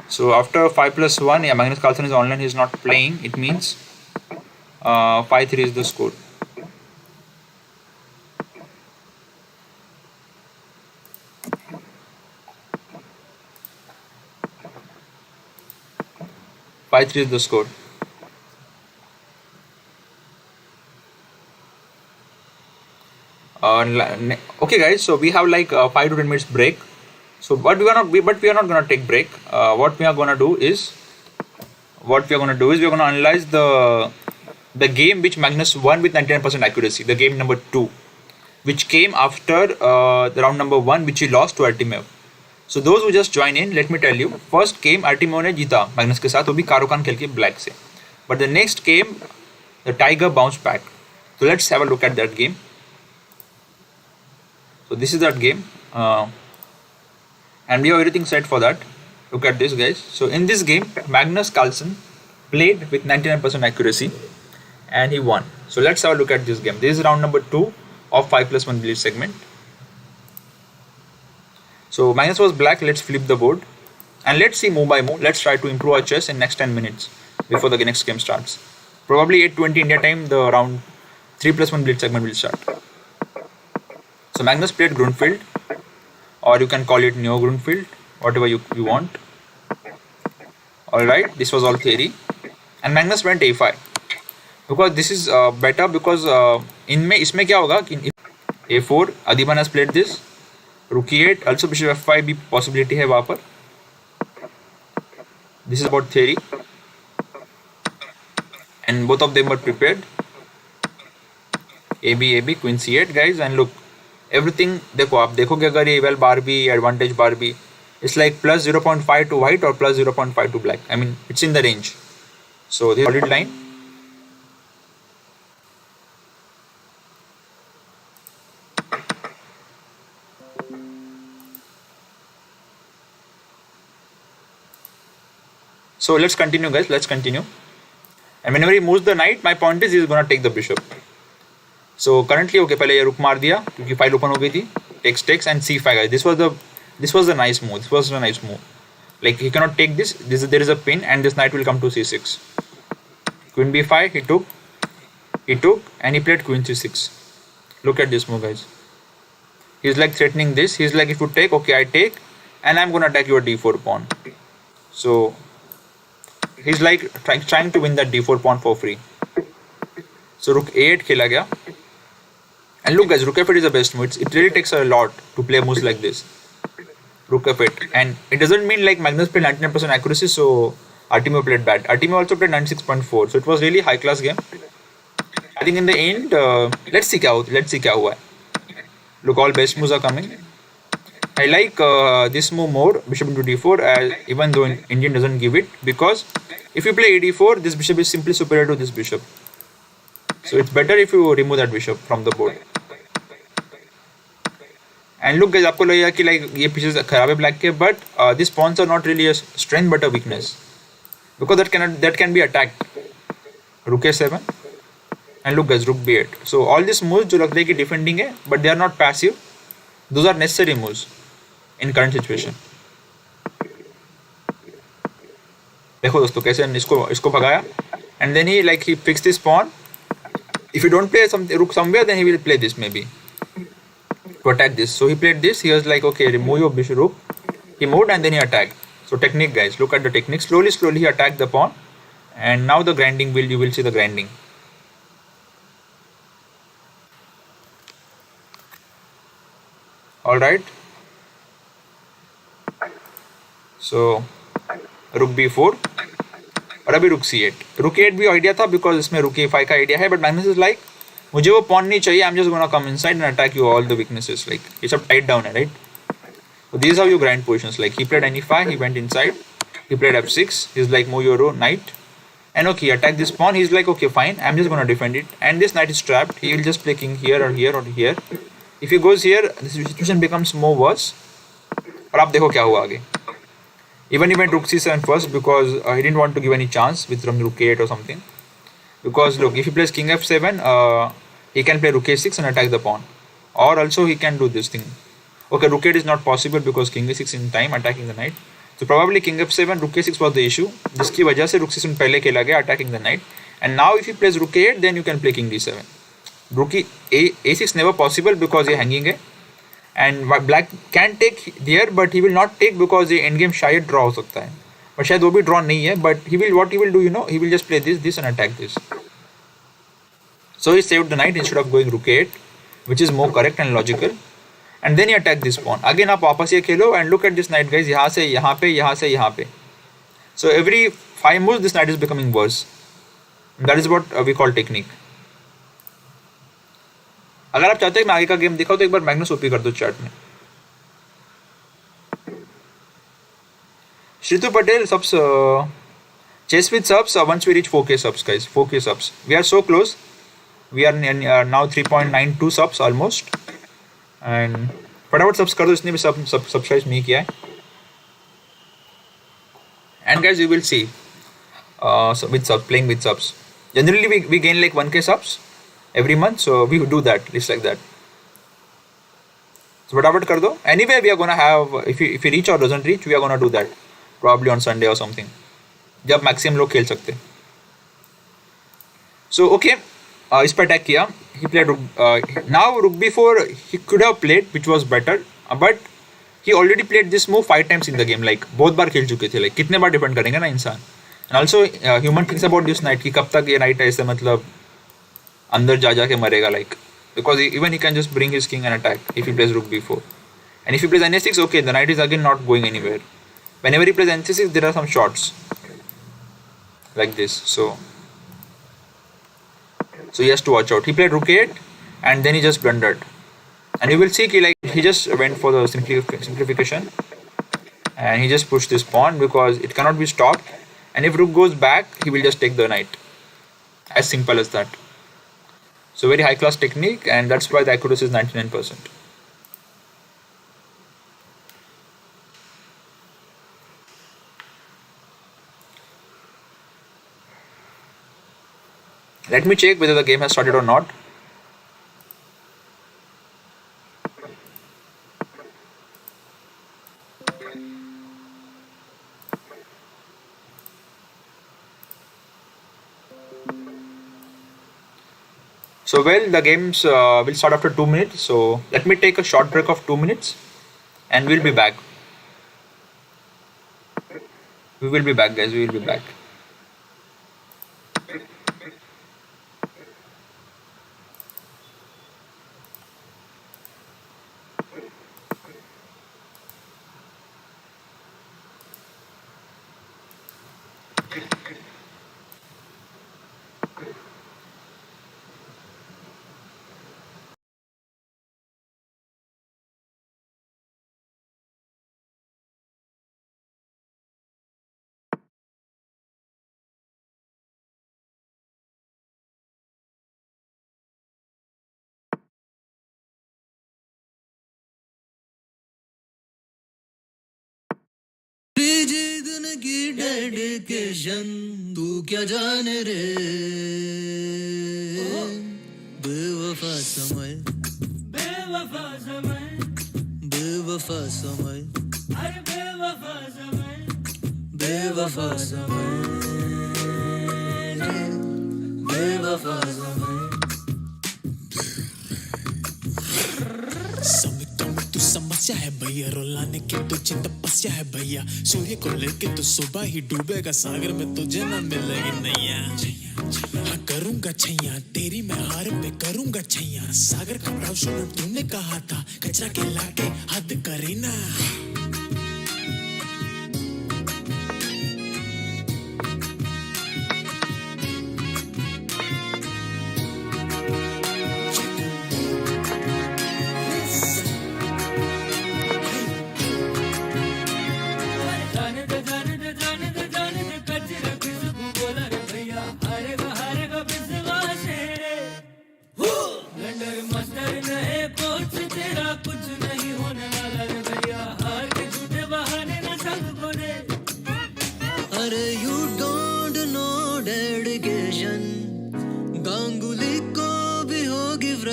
So after 5+1, yeah, Magnus Carlsen is online. He's not playing. It means 5-3 is the score. Five-3 is the score. Okay, guys. So we have like 5 to 10 minutes break. So but we are not gonna take break. What we are gonna do is we are gonna analyze the game which Magnus won with 99% accuracy. The game number 2, which came after the round number 1, which he lost to Artemiev. So those who just join in, let me tell you, first game Artemiev ने जीता Magnus के साथ, वो भी कारोकान खेल के black से. But the next game the tiger bounced back. So let's have a look at that game. So this is that game, and we have everything set for that. Look at this, guys. So in this game, Magnus Carlsen played with 99% accuracy and he won. So let's have a look at this game. This is round number 2 of 5+1 Blitz segment. So Magnus was black. Let's flip the board and let's see move by move. Let's try to improve our chess in next 10 minutes before the next game starts. Probably 8:20 India time, the round 3+1 Blitz segment will start. So Magnus played Grunfeld, or you can call it Neo Grunfeld, whatever you want. Alright, this was all theory. And Magnus went a5. Because this is better, because इसमें क्या होगा कि a4, Adiban has played this, rook e8, also bishop f5 भी possibility है वहाँ पर. This is about theory. And both of them were prepared. AB, queen c8, guys, and look, everything, देखो आप देखोगे अगर ये eval bar भी, advantage bar भी, it's like plus 0.5 to white or plus 0.5 to black. I mean, it's in the range. So this is a solid line. So let's continue, guys. Let's continue. And whenever he moves the knight, my point is he is gonna take the bishop. So currently, okay, पहले ये रुक मार दिया क्योंकि file open हो गई थी. Takes and c5, guys. This was the nice move. This was a nice move. Like he cannot take this. There is a pin, and this knight will come to c6. Queen b5. He took, and he played queen c6. Look at this move, guys. He's like threatening this. He's like, if you take, okay, I take, and I'm gonna attack your d4 pawn. So he's like trying to win that d4 pawn for free. So rook a8 खेला गया. And look, guys, rook f8 is the best move. It really takes a lot to play moves like this. Rook f8, and it doesn't mean like Magnus played 99% accuracy, so Artemiev played bad. Artemiev also played 96.4, so it was really high class game. I think in the end, let's see क्या हुआ है. Look, all best moves are coming. I like this move more, bishop into d4, even though Indian doesn't give it, because if you play ad4, this bishop is simply superior to this bishop. So it's better if you remove that bishop from the board. And look, guys, आपको लगेगा कि like ये pieces खराब है black के, but these pawns are not really a strength but a weakness, because that can be attacked. Rook a7, and look, guys, rook b8. So all these moves जो लगता है कि defending है, but they are not passive. Those are necessary moves in current situation. देखो दोस्तों कैसे इसको भगाया, and then he fixed this pawn. If you don't play rook somewhere, then he will play this maybe to attack this. So he played this. He was like, okay, remove your bishop rook. He moved and then he attacked. So technique, guys, look at the technique. Slowly he attacked the pawn, and now the grinding you will see the grinding. All right. So rook b4 और अभी रुक c8. रुक a8 भी idea था because इसमें रुक a5 का idea है, बट मैग्नस इज लाइक मुझे वो पॉन नहीं चाहिए, I am just gonna come inside and attack you all the weaknesses. Like ये सब टाइट डाउन है, right? So these are your grind positions. Like he played e5, he went inside, he played f6, he's like move your knight, and okay, attack this pawn. He's like, okay, fine, I'm just gonna defend it, and this knight is trapped. He will just play king here or here or here. If he goes here, the situation becomes more worse. और आप देखो क्या हुआ आगे. Even he went rook c7 first because he didn't want to give any chance with rook a8 or something. Because look, if he plays king f7, he can play rook a6 and attack the pawn. Or also he can do this thing. Okay, rook 8 is not possible because king a6 in time attacking the knight. So probably king f7, rook a6 was the issue. जिसकी वजह से rook c7 पहले खेला गया attacking the knight. And now if he plays rook a8, then you can play king d7. Rook a6 never possible because ये hanging है. And black can take there, but he will not take because the endgame शायद draw हो सकता है. But शायद वो भी draw नहीं है. But what he will do, he will just play this and attack this. So he saved the knight instead of going rook a8, which is more correct and logical. And then he attacked this pawn. Again आप वापस ये खेलो and look at this knight, guys. यहाँ से यहाँ पे, यहाँ से यहाँ पे. So every 5 moves this knight is becoming worse. That is what we call technique. अगर आप चाहते हैं मैं आगे का गेम दिखाऊं तो एक बार मैग्नस ओपी कर दो चार्ट में. श्रीतु Patel Chase with subs once we reach 4K subs, guys. 4K subs. We are so close. We are now 3.92 subs almost. And फटाफट subs कर दो, इसने भी subscribe नहीं किया है. And guys, you will see so with subs, playing with subs. Generally, we gain like 1K subs every month, so we do that, just like that. So फटाफट कर दो. Anyway, we are gonna have, if we reach or doesn't reach, we are gonna do that probably on Sunday or something. जब maximum लोग खेल सकते. So okay, इस पर attack किया. He played now rook b4. He could have played, which was better, but he already played this move 5 times in the game. Like बहुत बार खेल चुके थे. Like कितने बार डिपेंड करेंगे ना इंसान. And also human thinks about this knight कि कब तक ये knight ऐसे मतलब अंदर जा के मरेगा, like because even he can just bring his king and attack if he plays rook b4. And if he plays n6, okay, the knight is again not going anywhere. Whenever he plays n6, there are some shots like this. So he has to watch out. He played rook 8 and then he just blundered. And you will see like he just went for the simplification and he just pushed this pawn because it cannot be stopped. And if rook goes back, he will just take the knight. As simple as that. So very high class technique, and that's why the accuracy is 99%. Let me check whether the game has started or not. So well, the games will start after 2 minutes. So let me take a short break of 2 minutes and we'll be back. We will be back, guys. We will be back. की dedication तू क्या जाने रे बेवफा समय बेवफा समय बेवफा समय अरे बेवफा समय बेवफा समय बेवफा समय तू समस्या है भैया रोलाने की तुझे तपस्या है भैया सूर्य को लेके तो सुबह ही डूबेगा सागर में तुझे ना मिलेगी नैया हाँ करूंगा छैया तेरी मैं हार पे करूंगा छैया सागर का भाव सुनो तूने कहा था कचरा के लाके हद करी ना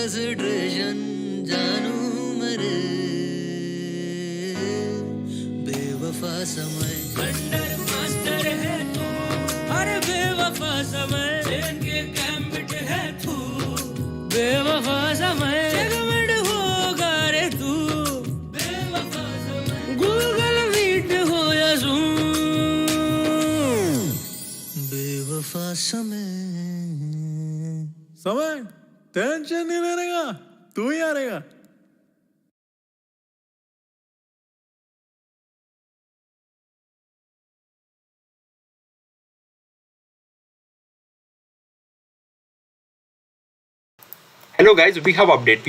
फ्रस्ट्रेशन जानू मरे बेवफा समय अंडर मास्टर है तू अरे बेवफा समय चैन के गैम्बिट है तू बेवफा समय सेगमेंट होगा रे तू बेवफा समय गूगल मीट हो या ज़ूम बेवफा समय टेंशन नहीं लेगा तू ही हारेगा hello guys we have update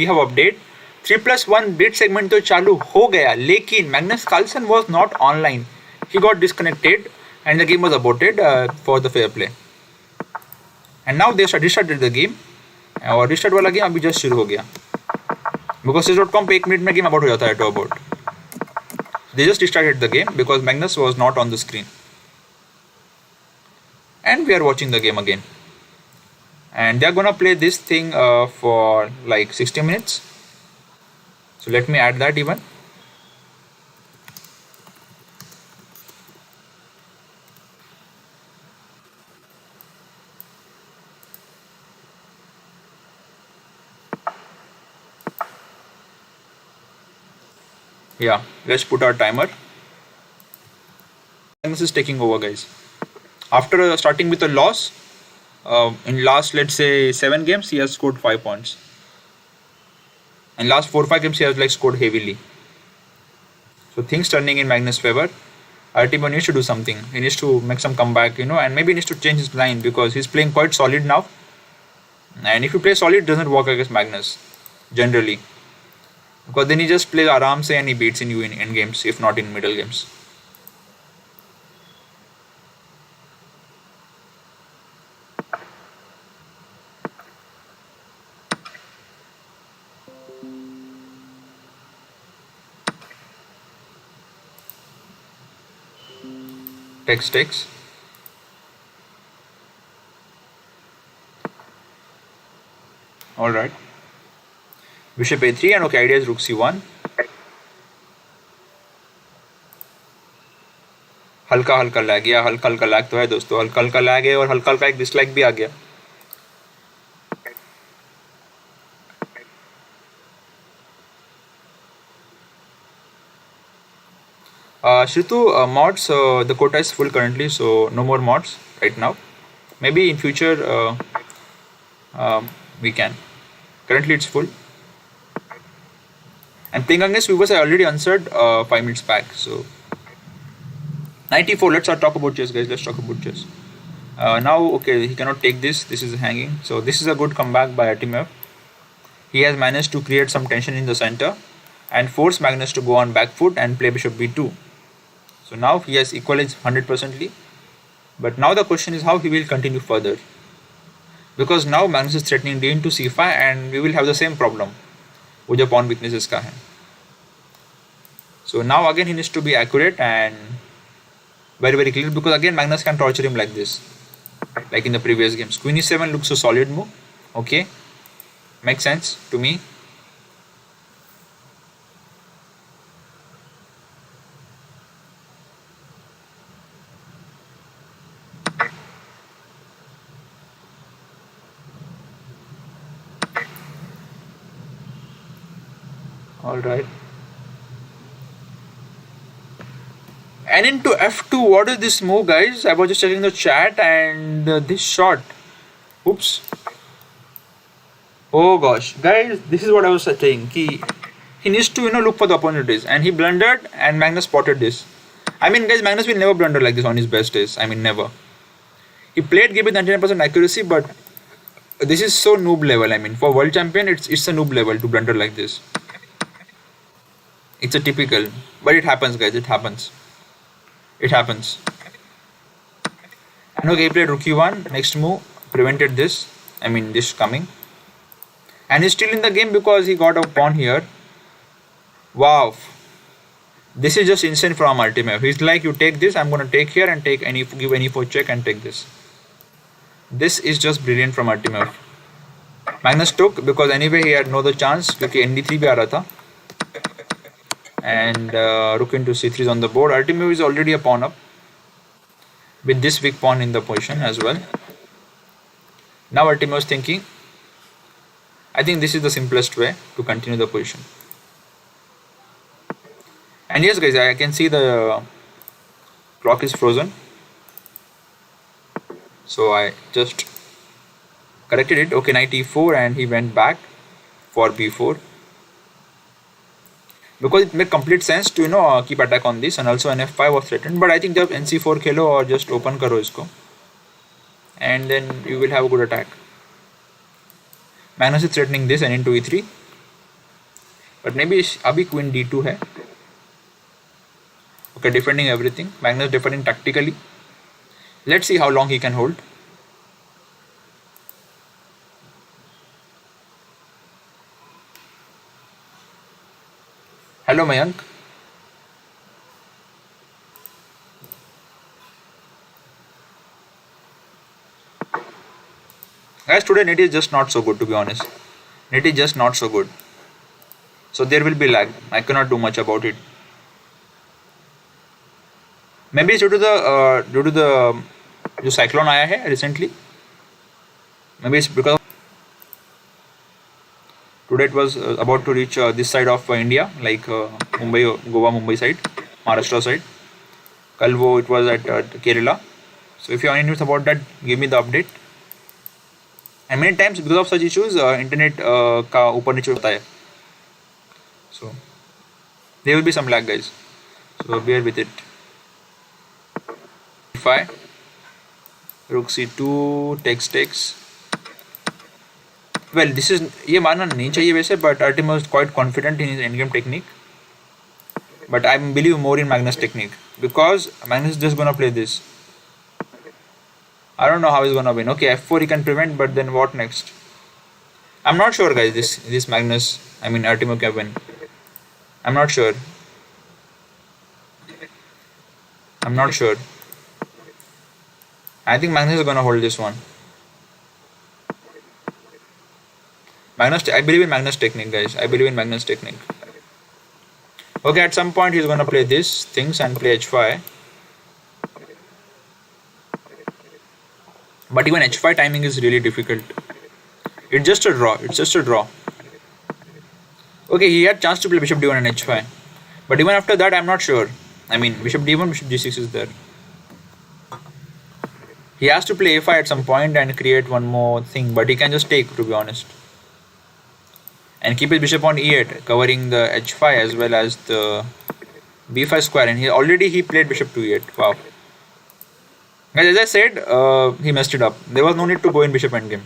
3+1 bit segment तो चालू हो गया लेकिन Magnus Carlsen was not online he got disconnected and the game was aborted for the fair play. And now they restarted the game, और restart वाला game अभी just शुरू हो गया, because chess.com पे 1 मिनट में game abort हो जाता है to abort. They just restarted the game because Magnus was not on the screen, and we are watching the game again. And they are gonna play this thing for like 60 minutes. So let me add that even. Yeah, let's put our timer. Magnus is taking over, guys. After starting with a loss, in last, let's say 7 games, he has scored 5 points. And last 4-5 games, he has like scored heavily. So things turning in Magnus' favor. Artemiev needs to do something. He needs to make some comeback, and maybe he needs to change his line because he's playing quite solid now. And if you play solid, it doesn't work against Magnus generally, because then he just plays aram se and he beats in you in end games, if not in middle games. Takes. Alright. Bishop a3, and okay, idea is rook c1. हल्का lag गया, हल्का lag तो है दोस्तों, हल्का lag है और हल्का एक डिसलाइक भी आ गया. Shritu, mods, the quota is full currently, so no more mods right now. Maybe in future we can. Currently it's full. And playing against viewers, I already answered 5 minutes back. So 94. Let's talk about chess, guys. Let's talk about chess. Now, okay, he cannot take this. This is hanging. So this is a good comeback by Artemiev. He has managed to create some tension in the center and force Magnus to go on back foot and play bishop b2. So now he has equalized 100%. But now the question is how he will continue further. Because now Magnus is threatening d into c5 and we will have the same problem. वो जो pawn weaknesses का है. So now again he needs to be accurate and very clear, because again Magnus can torture him like this, like in the previous games. Queen e7 looks a solid move. Okay, makes sense to me. All right. And into f2, what is this move, guys? I was just checking the chat and this shot. Oops. Oh gosh, guys, this is what I was saying. He needs to look for the opportunities, and he blundered, and Magnus spotted this. I mean, guys, Magnus will never blunder like this on his best days. I mean, never. He played game with 99% accuracy, but this is so noob level. I mean, for world champion, it's a noob level to blunder like this. It's a typical, but it happens, guys. It happens. It happens. And okay, he played rook e1. Next move prevented this. I mean, this coming. And he's still in the game because he got a pawn here. Wow. This is just insane from Artemiev. He's like, you take this, I'm gonna take here and give any for check and take this. This is just brilliant from Artemiev. Magnus took because anyway he had no other chance because ND3 bhi aa raha tha. And rook into c3 is on the board. Artemiev is already a pawn up with this weak pawn in the position as well. Now Artemiev is thinking, I think this is the simplest way to continue the position. And yes, guys, I can see the clock is frozen, so I just corrected it. Okay, knight e4, and he went back for b4 because it made complete sense to keep attack on this, and also an f5 was threatened. But I think जब nc4 खेलो और just open करो इसको, and then you will have a good attack. Magnus is threatening this and into e3, but maybe अभी queen d2 है. Okay, defending everything. Magnus defending tactically. Let's see how long he can hold. Hello, Mayank. Guys, today net is just not so good, to be honest. Net is just not so good. So there will be lag. I cannot do much about it. Maybe it's due to the जो cyclone आया है recently. Maybe it's because today it was about to reach this side of India, like Mumbai, Goa, Mumbai side, Maharashtra side. कल वो it was at Kerala. So if you have any news about that, give me the update. And many times because of such issues, internet का ऊपर नीचे होता है. So there will be some lag, guys. So bear with it. F5, Rook C2, takes. Well, this is ये मानना नहीं चाहिए वैसे, but Artemiev was quite confident in his endgame technique. But I believe more in Magnus' technique because Magnus is just gonna play this. I don't know how he's gonna win. Okay, F4 he can prevent, but then what next? I'm not sure, guys. This Magnus, I mean Artemiev can win. I'm not sure. I'm not sure. I think Magnus is gonna hold this one. I believe in Magnus' technique, guys. I believe in Magnus' technique. Okay, at some point he's gonna play these things and play H5. But even H5 timing is really difficult. It's just a draw. It's just a draw. Okay, he had chance to play Bishop D1 and H5. But even after that, I'm not sure. I mean, Bishop D1, Bishop G6 is there. He has to play A5 at some point and create one more thing. But he can just take, to be honest. And keep his bishop on E8, covering the H5 as well as the B5 square. And he played bishop to E8. Wow. Guys, as I said, he messed it up. There was no need to go in bishop endgame.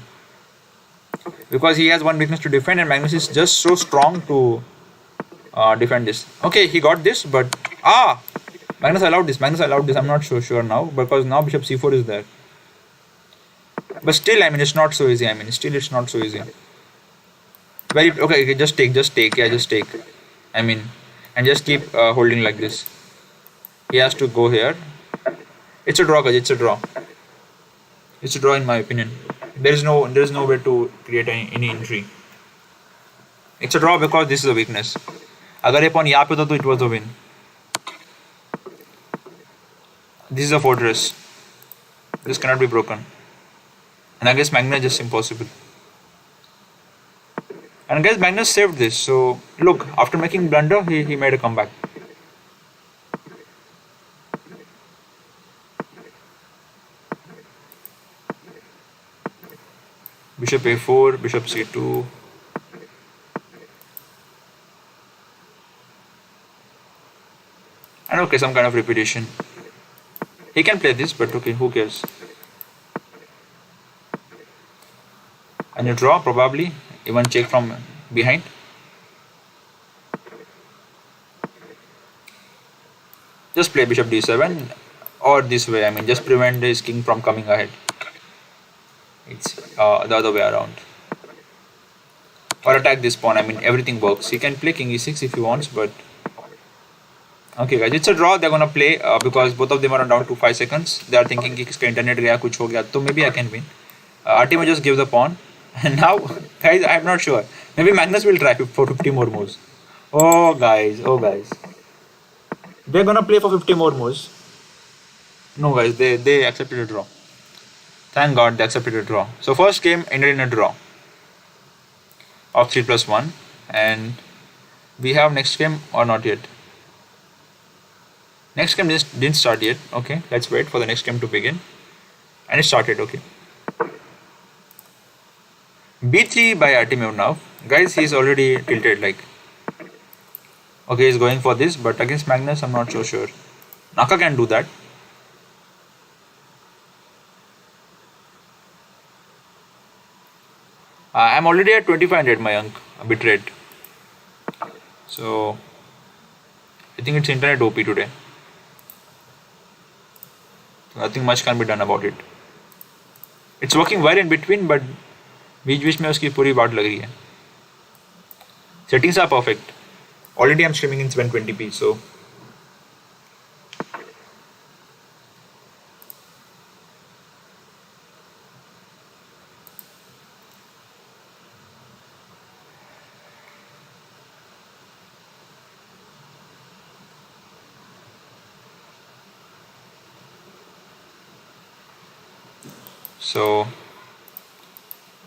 Because he has one weakness to defend and Magnus is just so strong to defend this. Okay, he got this, but Magnus allowed this. I'm not so sure now because now bishop C4 is there. But still, I mean, it's not so easy. It's not so easy. Okay, just take. Yeah, just take. I mean, and just keep holding like this. He has to go here. It's a draw, guys. It's a draw. It's a draw in my opinion. There is no way to create any intrigue. It's a draw because this is a weakness. अगर ये pawn यहाँ पे था तो it was a win. This is a fortress. This cannot be broken. And I guess Magnus is just impossible. And I guess Magnus saved this. So look, after making blunder, he made a comeback. Bishop A4, Bishop C2. And okay, some kind of repetition. He can play this, but okay, who cares? And you draw probably, even check from behind. Just play Bishop D7 or this way, I mean just prevent his king from coming ahead. It's the other way around. Or attack this pawn, I mean everything works. He can play King E6 if he wants, but okay guys, it's a draw. They're gonna play because both of them are down to 5 seconds. They are thinking कि किसका internet गया कुछ हो गया तो maybe I can win. Artemiev just give the pawn. And now guys, I'm not sure. Maybe Magnus will try for 50 more moves. Oh guys. They're gonna play for 50 more moves. No guys, they accepted a draw. Thank God they accepted a draw. So first game ended in a draw of 3+1, and we have next game or not yet. Next game didn't start yet. Okay, let's wait for the next game to begin. And it started. Okay. B3 by Artemiev now. Guys, he's already tilted like. Okay, he's going for this, but against Magnus, I'm not so sure. Naka can do that. I'm already at 2500, Mayank, a bit red. So, I think it's internet OP today. Nothing much can be done about it. It's working well in between, but बीच बीच में उसकी पूरी बात लग रही है. Settings are perfect. Already I'm streaming in 720p, so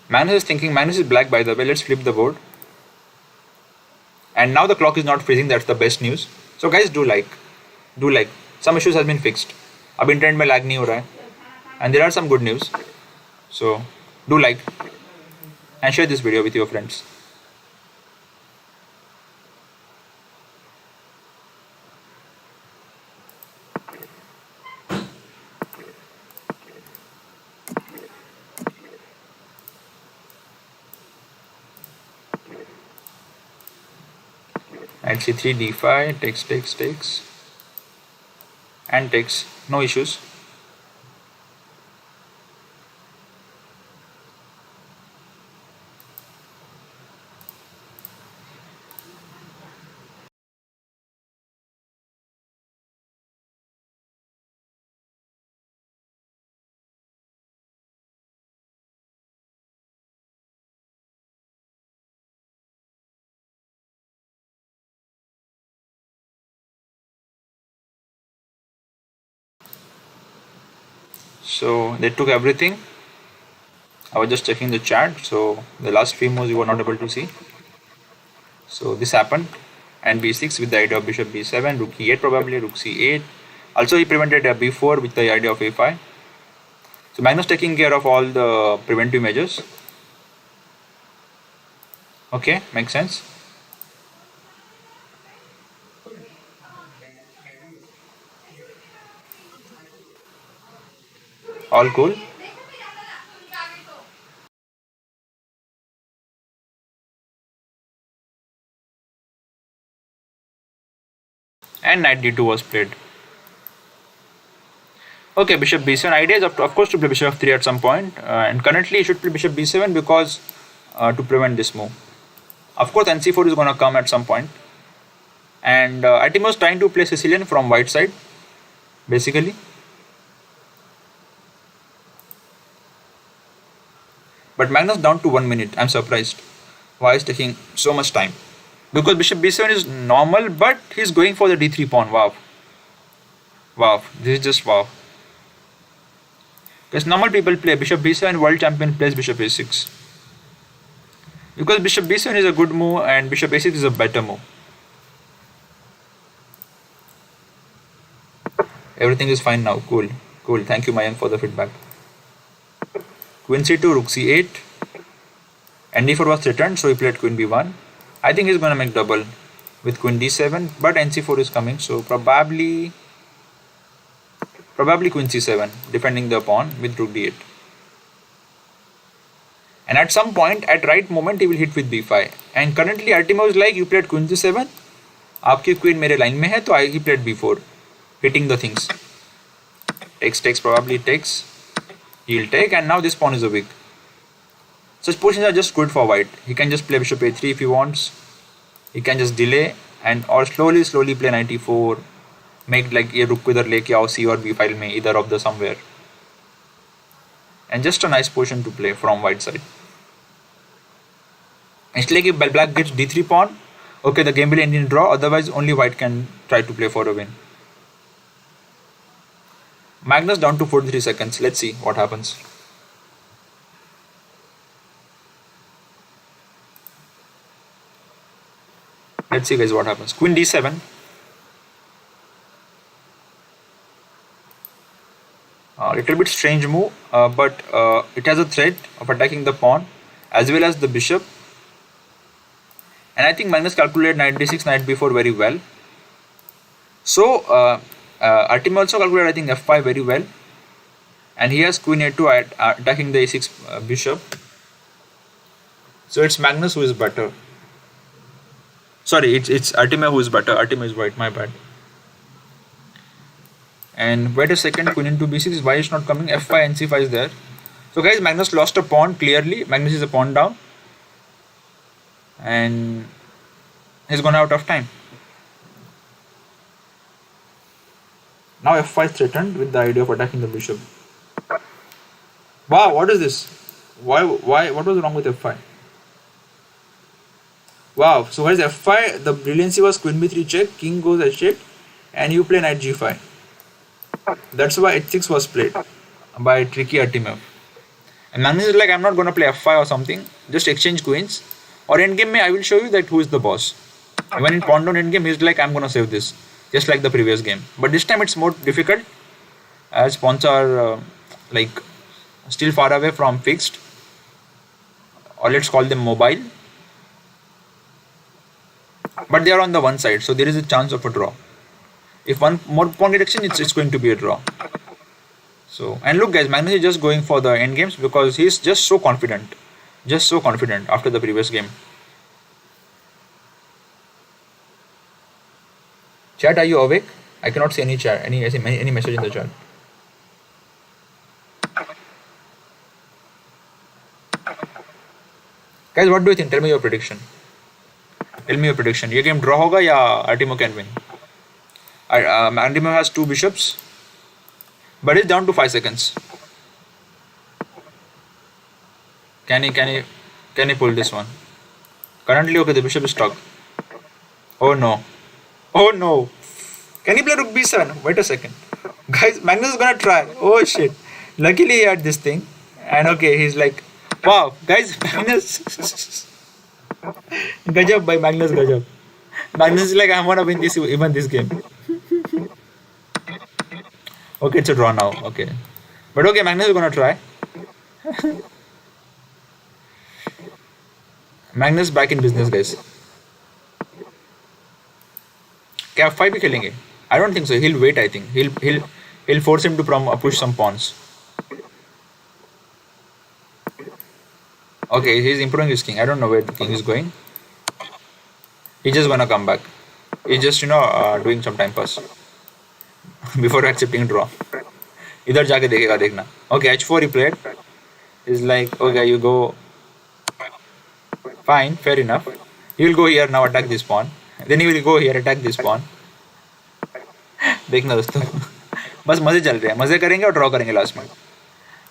Magnus is thinking. Magnus is black, by the way. Let's flip the board. And now the clock is not freezing. That's the best news. So guys, do like. Some issues has been fixed. अब internet में lag नहीं हो रहा है. And there are some good news. So do like and share this video with your friends. Knight c3, d5, takes, and takes. No issues. So they took everything. I was just checking the chat, so the last few moves you were not able to see. So this happened, and b6 with the idea of bishop b7, rook e8 probably, rook c8. Also he prevented a b4 with the idea of a5. So Magnus taking care of all the preventive measures. Okay, makes sense. All cool. And knight d2 was played. Okay, bishop b7. Idea is of course to play bishop f3 at some point, and currently he should play bishop b7 because to prevent this move. Of course nc4 is gonna come at some point, and Artemiev was trying to play Sicilian from white side, basically. But Magnus down to 1 minute. I'm surprised. Why is taking so much time? Because bishop b7 is normal, but he's going for the d3 pawn. Wow. Wow. This is just wow. Because normal people play bishop b7, world champion plays bishop a6. Because bishop b7 is a good move and bishop a6 is a better move. Everything is fine now. Cool. Cool. Thank you, Mayank, for the feedback. Queen c2, rook c8. And d4 was threatened, so he played queen b1. I think he's going to make double with queen d7, but nc4 is coming, so probably queen c7, defending the pawn with rook d8. And at some point, at right moment, he will hit with b5. And currently, Artemiev is like, you played queen c7, आपकी queen मेरे line में है, तो he played b4, hitting the things. Takes, probably takes. He'll take, and now this pawn is a weak. Such positions are just good for white. He can just play bishop a3 if he wants. He can just delay and or slowly play knight e4. Make like ये रुक को इधर लेके आओ c or b file में, either of the somewhere. And just a nice position to play from white side. इसलिए कि black gets d3 pawn. Okay, the game will end in draw. Otherwise, only white can try to play for a win. Magnus down to 43 seconds. Let's see what happens. Let's see guys what happens. Queen d7. Little bit strange move, but it has a threat of attacking the pawn as well as the bishop. And I think Magnus calculated knight d6, knight b4 very well. So Artemiev also calculated I think f5 very well. And he has queen a2 attacking the a6 bishop. So it's Magnus who is better. Sorry, it's Artemiev who is better. Artemiev is white, my bad. And wait a second, queen into b6. Why is not coming? f5 and c5 is there. So guys, Magnus lost a pawn clearly. Magnus is a pawn down, and he's gone out of time. Now f5 is threatened with the idea of attacking the bishop. Wow, what is this? Why? What was wrong with f5? Wow, so where's f5? The brilliancy was queen b3 check, king goes h8, and you play knight g5. That's why h6 was played by tricky Artemiev. And Magnus is like, I'm not going to play f5 or something, just exchange queens. Or endgame, I will show you that who is the boss. Even in pawn down endgame, he's like, I'm going to save this, just like the previous game. But this time it's more difficult, as pawns are like still far away from fixed, or let's call them mobile. But they are on the one side, so there is a chance of a draw. If one more pawn reduction, it's going to be a draw. So, and look guys, Magnus is just going for the end games because he's just so confident after the previous game. Chat, are you awake? I cannot see any chat, any message in the chat. Guys, what do you think? Tell me your prediction. ये game draw होगा या Artemiev can win? Artemiev has 2 bishops, but it's down to 5 seconds. Can he pull this one? Currently, okay, the bishop is stuck. Oh no. Can he play rook b7? Wait a second. Guys, Magnus is gonna try. Oh shit. Luckily he had this thing. And okay, he's like, wow, guys, Magnus. Gajab by Magnus Gajab. Magnus is like, I wanna win this, even this game. Okay, it's a draw now. Okay. But okay, Magnus is gonna try. Magnus back in business, guys. क्या f5 भी खेलेंगे? I don't think so. He'll wait. I think he'll force him to push some pawns. Okay, he's improving his king. I don't know where the king is going. He's just gonna come back. He's just doing some time pass before accepting draw. इधर जाके देखेगा देखना. Okay, h4 he played. He's like, okay, you go. Fine, fair enough. He will go here now, attack this pawn. Then he will go here, attack this pawn. देखना दोस्तों, बस मजे चल रहे हैं, मजे करेंगे और ड्रॉ करेंगे लास्ट में.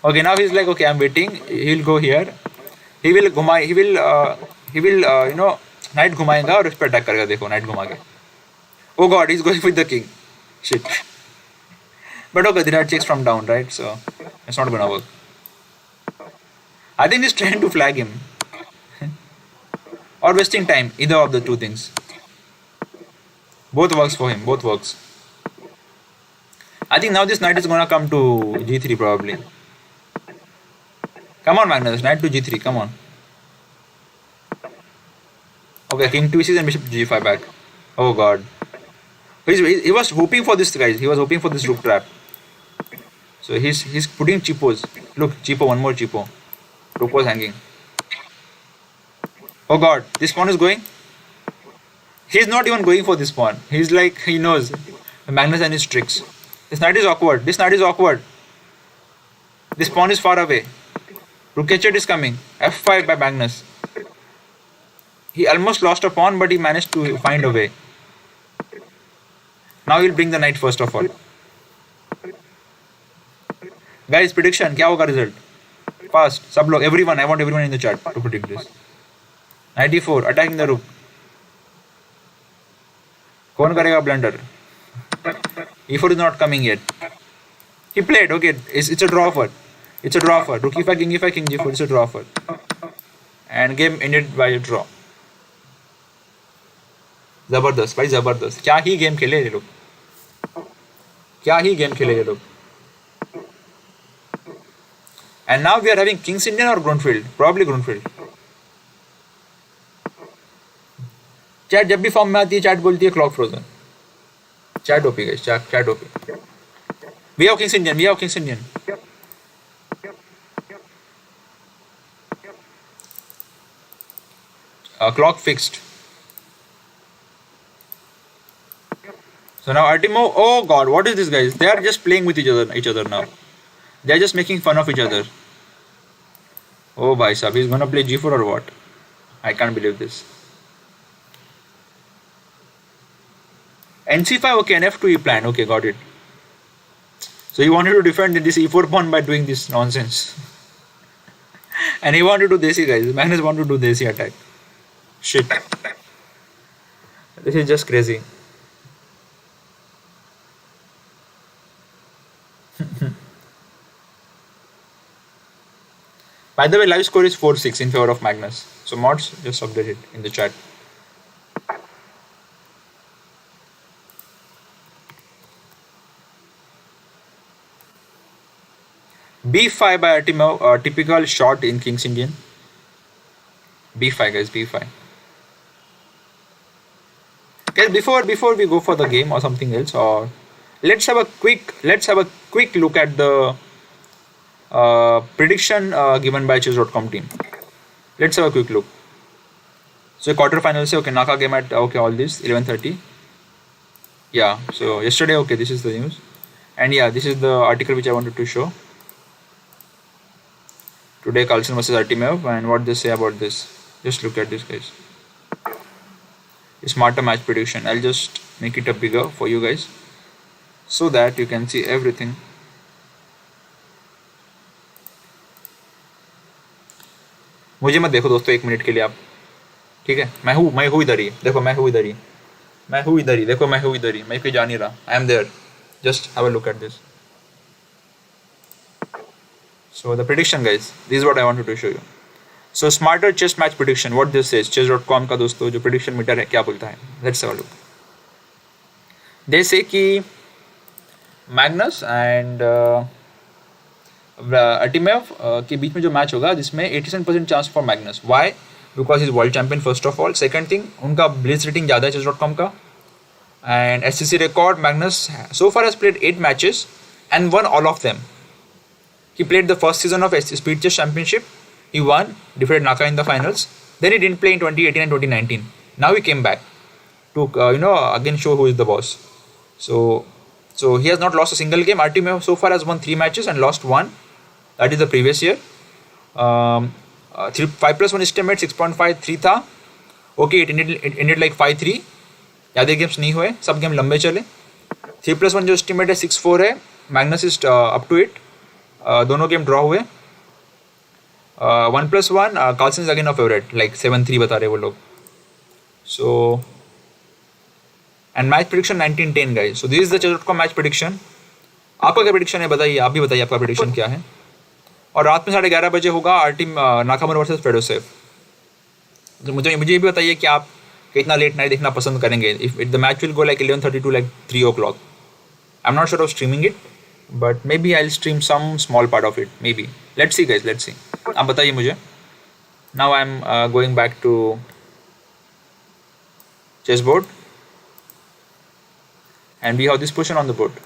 Okay, now he's like, okay, I'm waiting. He'll go here. He will night घुमाएगा और उस पर अटैक करेगा. देखो नाइट घुमा के. Oh God, he's going with the king. Shit. But okay, the knight checks from down, right? So it's not gonna work. I think he's trying to flag him. Or wasting time, either of the two things. Both works for him, both works. I think now this knight is gonna come to g3 probably. Come on Magnus, knight to g3, come on. Okay, king to e6 and bishop to g5 back. Oh God. He was hoping for this, guys. He was hoping for this rook trap. So he's putting cheapos. Look, cheapo, one more cheapo. Rook was hanging. Oh God, this pawn is going. He's not even going for this pawn. He's like, he knows Magnus and his tricks. This knight is awkward. This pawn is far away. Rook h8 is coming. f5 by Magnus. He almost lost a pawn, but he managed to find a way. Now he'll bring the knight first of all. Guys, prediction. क्या होगा result? Fast. सब लोग, everyone. I want everyone in the chat to predict this. Knight e4, attacking the rook. कौन करेगा blunder? e4 is not coming yet. He played. Okay, it's a draw for. It's a draw for. Rook e5, king e5, king g4. It's a draw for. And game ended by a draw. जबरदस्त भाई, जबरदस्त. क्या ही game खेले ये लोग. And now we are having King's Indian or Grunfeld? Probably Grunfeld. Chat जब भी form में आती है चैट बोलती है clock frozen. Chat OP guys, chat OP. We have King's Indian. Clock fixed. So now Artemiev, oh god, what is this, guys? They are just playing with each other now. They are just making fun of each other. Oh, bhai sab, he's gonna play G4 or what? I can't believe this. NC5, okay, and F2 he planned. Okay, got it. So he wanted to defend this E4 pawn by doing this nonsense. And he wanted to do desi, guys. Magnus wanted to do desi attack. Shit. This is just crazy. By the way, live score is 4-6 in favor of Magnus. So mods, just update it in the chat. B5 by Artemiev, typical shot in King's Indian. B5, guys, B5. Guys, before we go for the game or something else, or let's have a quick look at the prediction given by chess.com team. Let's have a quick look. So quarterfinal se, okay, Naka game at, okay, all this 11:30. Yeah, so yesterday, okay, this is the news, and yeah, this is the article which I wanted to show. Today Carlsen versus Artemiev, and what they say about this. Just look at this, guys. Smarter match prediction. I'll just make it a bigger for you guys so that you can see everything. मुझे मत देखो दोस्तों 1 minute के लिए आप, ठीक है? मैं हूँ इधर ही, देखो मैं हूँ इधर ही, देखो मैं हूँ इधर ही, मैं कहीं जा नहीं रहा. I am there. Just have a look at this. So the prediction, guys, this is what I wanted to show you. So smarter chess match prediction, what this says, chess.com का दोस्तों जो prediction meter है क्या बोलता है? Let's have a look. They say कि Magnus and Artemiev के बीच में जो मैच होगा जिसमें 87% chance for Magnus. Why? Because is world champion first of all. Second thing, उनका ब्लिट्ज रेटिंग ज़्यादा है chess.com का. And SCC record, Magnus so far has played 8 matches and won all of them. He played the first season of Speed Chess Championship. He won, defeated Naka in the finals. Then he didn't play in 2018 and 2019. Now he came back to again show who is the boss. So he has not lost a single game. Artemiev so far has won 3 matches and lost 1. That is the previous year. 5+1 estimate 6.53 था. Okay, it ended like 5-3. ज़्यादा games नहीं हुए, सब game लंबे चले. 3+1 जो estimate है 6-4 है. Magnus is up to it. दोनों गेम ड्रॉ हुए. 1+1 Carlsen is again a favorite, like 7-3 बता रहे वो लोग. So and match prediction 19-10, guys. So this is the chess.com match prediction. आपका क्या prediction है बताइए, आप भी बताइए आपका prediction क्या है. और रात में 11:30 बजे होगा नाकामुरा वर्सेस फेडोसेव. तो मुझे ये भी बताइए कि आप कितना लेट नाइट देखना पसंद करेंगे. If the match will go like 11:30 to like 3 o'clock. I am not sure of streaming it, but maybe I will stream some small part of it, maybe. Let's see guys, let's see. आप बताइए मुझे. Now I am going back to chess board and we have this position on the board.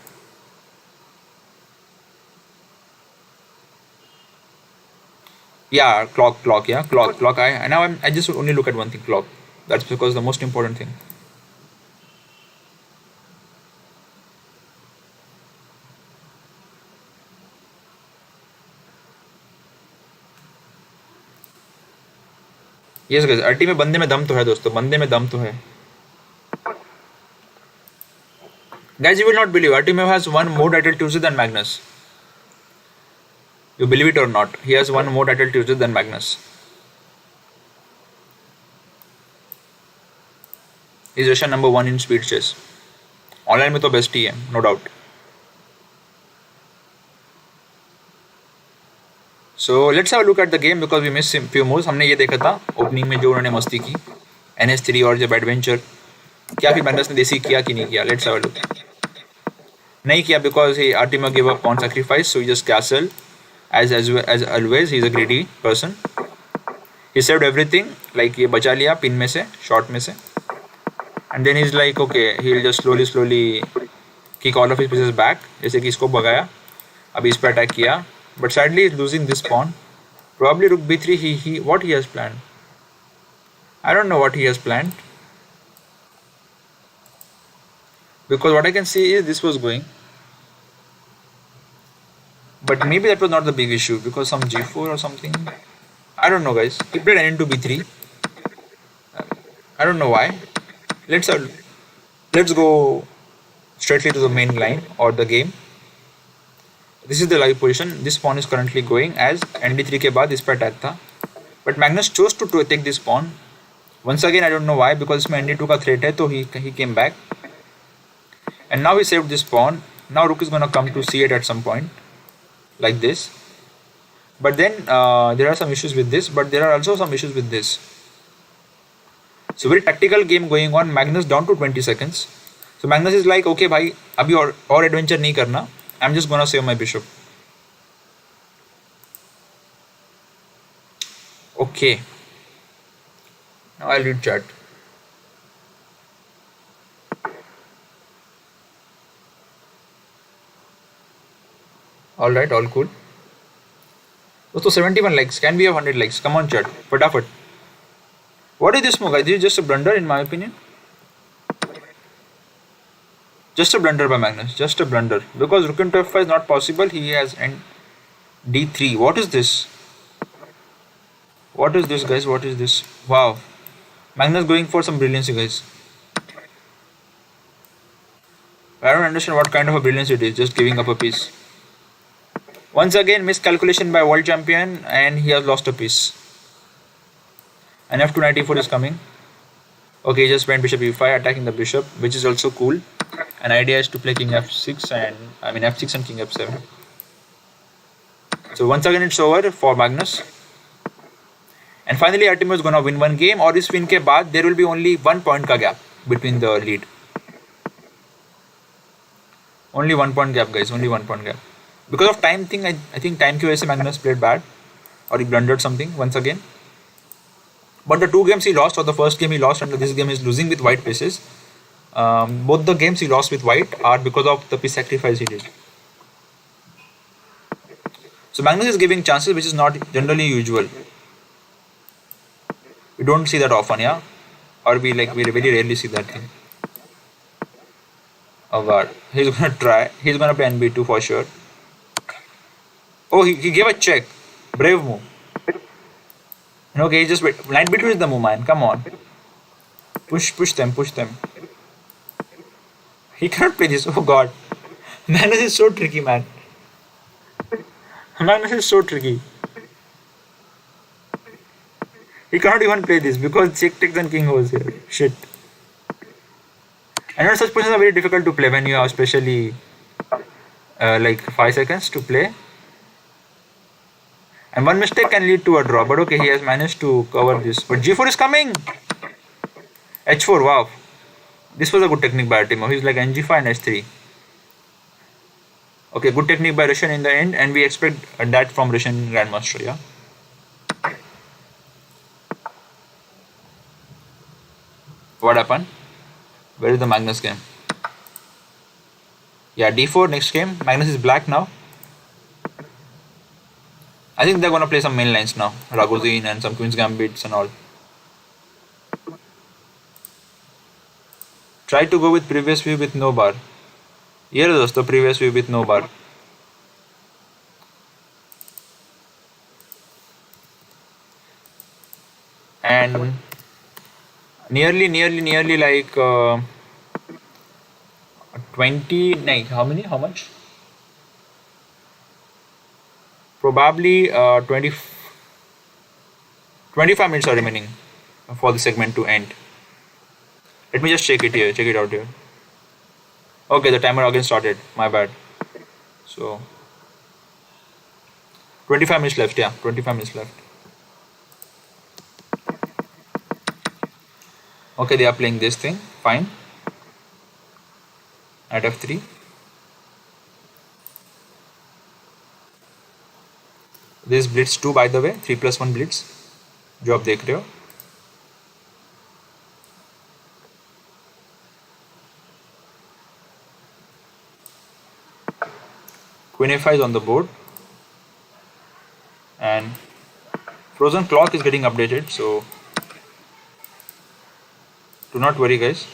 Yeah, clock. Yeah, clock. I just only look at one thing, clock. That's because the most important thing. Yes guys, अल्टी में बंदे में दम तो है दोस्तों, बंदे में दम तो है. Guys, you will not believe, Artemiev has won more title Tuesday than Magnus. You believe it or not, he has won more title Tuesday than Magnus. He is Russian number 1 in speed chess. Online में तो best ही है, no doubt. So let's have a look at the game because we missed few moves. हमने ये देखा था opening में जो उन्होंने मस्ती की, NS3 और जब adventure, क्या फिर मैग्नस ने देसी किया कि नहीं किया. Let's have a look. नहीं किया because he Artemiev gave up pawn sacrifice, so he just castle as always. He is a greedy person. He saved everything, like ये बचा लिया पिन में से, शॉट में से, and then he's like okay, he'll just slowly kick all of his pieces back. जैसे कि इसको भगाया, अभी इस पर अटैक किया, but sadly he's losing this pawn. Probably rook b3. What he has planned, I don't know what he has planned. because what I can see is this was going, but maybe that was not the big issue because some g4 or something. I don't know, guys. He played n into b3. I don't know why. Let's go straightly to the main line or the game. This is the live position. This pawn is currently going as nd3 के बाद इस पर attack था, but Magnus chose to take this pawn. Once again, I don't know why, because इसमें nd2 का threat है, तो he came back, and now he saved this pawn. Now rook is gonna come to c8 at some point, like this. But then there are some issues with this, but there are also some issues with this. So very tactical game going on. Magnus down to 20 seconds. So Magnus is like, okay भाई, अभी और adventure नहीं करना. I'm just gonna save my bishop. Okay. Now I'll read chat. All right, all cool. So 71 likes. Can we have 100 likes? Come on, chat. Fatafat. What is this move, guys? This is just a blunder, in my opinion. Just a blunder by Magnus. Just a blunder. Because rook into f5 is not possible. He has d3. What is this? What is this, guys? What is this? Wow. Magnus going for some brilliance, guys. I don't understand what kind of a brilliance it is. Just giving up a piece. Once again, miscalculation by world champion, and he has lost a piece. And f2 knight e4 is coming. Okay, he just went bishop e5, attacking the bishop, which is also cool. An idea is to play king f6 and f6 and king f7. So once again, it's over for Magnus. And finally, Artemiev is gonna win one game. और इस win के बाद there will be only 1 point का gap between the lead. Only 1 point gap, guys. Only 1 point gap. Because of time thing, I think time की वजह से Magnus played bad, or he blundered something once again. But the 2 games he lost, or the first game he lost, and this game is losing with white pieces. Both the games he lost with white are because of the piece sacrifice he did. So Magnus is giving chances, which is not generally usual. We don't see that often, yeah, or we very rarely see that thing. Oh god, he's gonna try. He's gonna play nb2 for sure. Oh, he gave a check. Brave move. Okay, he just wait. Knight b2 is the move, man. Come on. Push them. He cannot play this. Oh god. Magnus is so tricky, man. Magnus is so tricky. He cannot even play this because check takes and king was here. Shit. I know such positions are very difficult to play when you have especially like 5 seconds to play. And one mistake can lead to a draw. But okay, he has managed to cover this. But g4 is coming. h4, wow. This was a good technique by Artemiev. He's like ng5 and h3. Okay, good technique by Russian in the end, and we expect that from Russian Grandmaster, yeah. What happened? Where is the Magnus game? Yeah, d4 next game. Magnus is black now. I think they're gonna play some main lines now. Ragozin and some Queen's Gambits and all. Try to go with previous view with no bar. Here is the previous view with no bar. And nearly like 29. How much? Probably 25 minutes are remaining for the segment to end. Let me just check it out here. Okay, the timer again started. My bad. So 25 minutes left. Yeah, 25 minutes left. Okay, they are playing this thing. Fine. At f3. This blitz 2, by the way, 3+1 blitz जो आप देख रहे हो. Queen a5 is on the board, and frozen clock is getting updated, so do not worry, guys.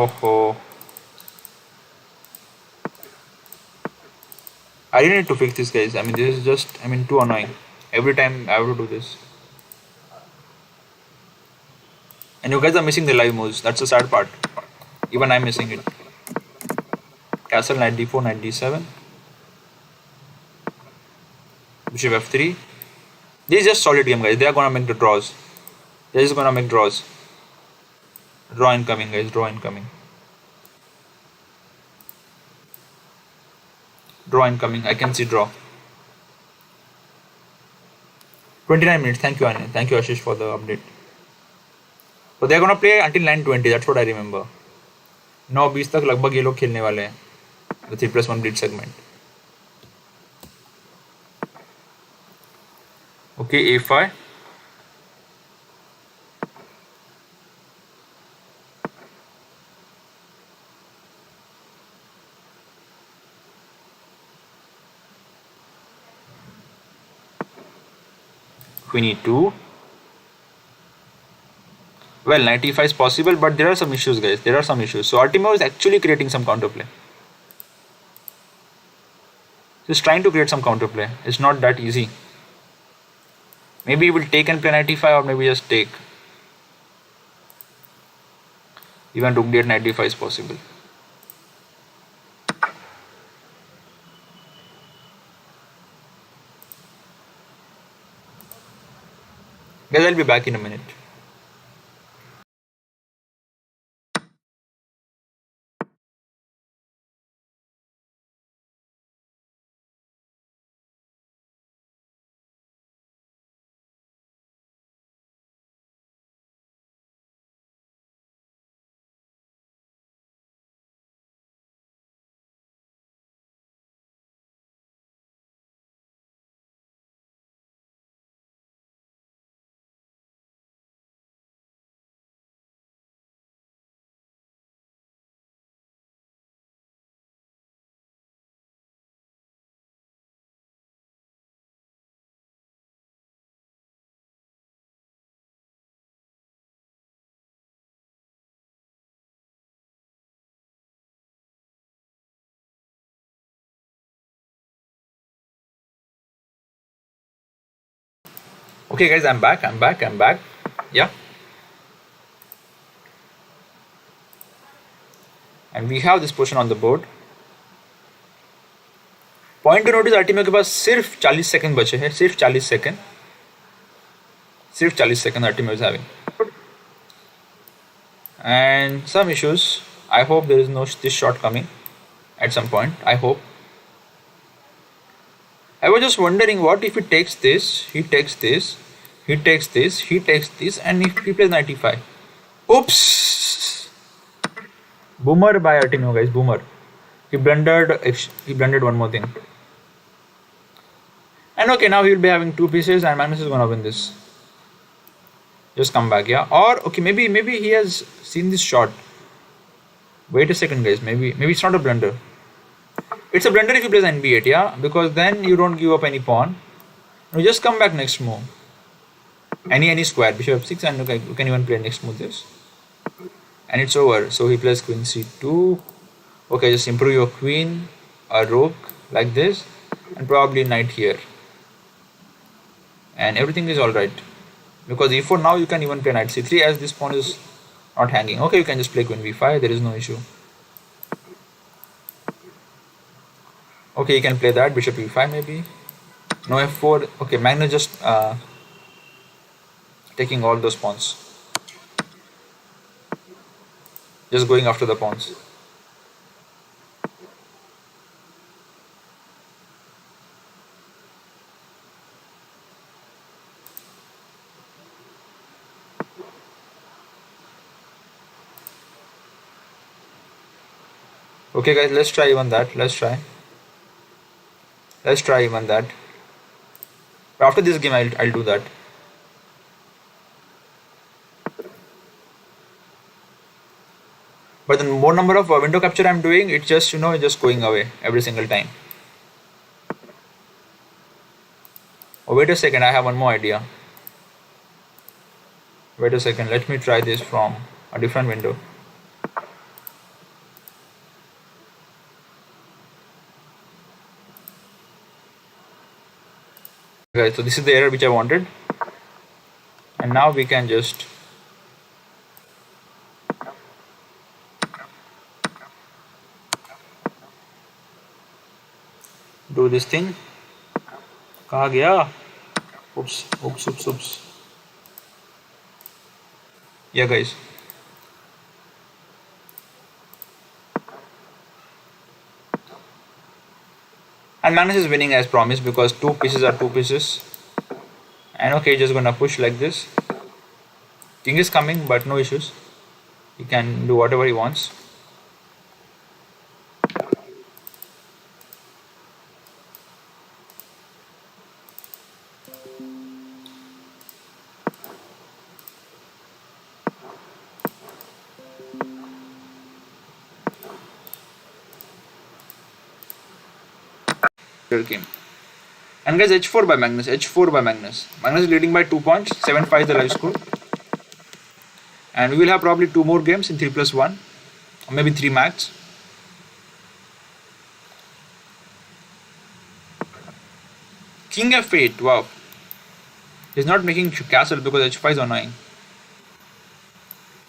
Oh, I really need to fix this, guys. I mean, this is just, I mean, too annoying. Every time I have to do this. And you guys are missing the live moves. That's the sad part. Even I'm missing it. Castle knight d4, knight d7. Bishop f3. This is just solid game, guys. They are gonna make the draws. They're just gonna make draws. Draw incoming, guys. Draw incoming. Draw incoming. I can see draw. 29 minutes. Thank you, Anil. Thank you, Ashish, for the update. So they're gonna play until 9:20. That's what I remember. 9:20 तक लगभग ये लोग खेलने वाले हैं. The 3+1 Blitz segment. Okay, a5. Queen e2. Well, knight e5 is possible, but there are some issues, guys. There are some issues. So Artemiev is actually creating some counterplay. He's trying to create some counterplay. It's not that easy. Maybe he will take and play knight e5, or maybe just take. Even rook d8 knight d5 is possible. Guys, I'll be back in a minute. Okay, guys, I'm back. Yeah. And we have this position on the board. Point to note is Artemiev के पास सिर्फ 40 second बचे हैं. सिर्फ 40 second Artemiev is having. And some issues. I hope there is no this shot coming at some point. I hope. I was just wondering, what if he takes this, he takes this, he takes this, he takes this, and if he plays 95. Oops! Boomer by Artemiev, guys. Boomer. He blundered one more thing. And okay, now he will be having two pieces, and Magnus is gonna win this. Just come back, yeah. Or okay, maybe he has seen this shot. Wait a second, guys. Maybe it's not a blunder. It's a blunder if you plays NB8, yeah, because then you don't give up any pawn. You just come back next move. Any square, bishop f6, and you can even play next move this. And it's over. So he plays queen c2. Okay, just improve your queen, a rook like this, and probably knight here. And everything is alright. Because e4 now you can even play knight c3 as this pawn is not hanging. Okay, you can just play queen b5, there is no issue. Okay, you can play that, bishop e5 maybe. No f4. Okay, Magnus just taking all those pawns. Just going after the pawns. Okay guys, let's try even that. Let's try even that. But after this game I'll do that. But the more number of window capture I'm doing, it's just, you know, just going away every single time. Oh, wait a second, I have one more idea. Wait a second, let me try this from a different window. Okay, so this is the error which I wanted, and now we can just do this thing. कहाँ गया? Oops. Yeah, guys. And Magnus is winning as promised because two pieces are two pieces. And okay, just gonna push like this. King is coming, but no issues. He can do whatever he wants. Game. And guys, h4 by Magnus. Magnus is leading by 2 points. 7-5 is the live score. And we will have probably 2 more games in 3+1. Or maybe 3 max. King f8. Wow. He's not making castle because h5 is annoying.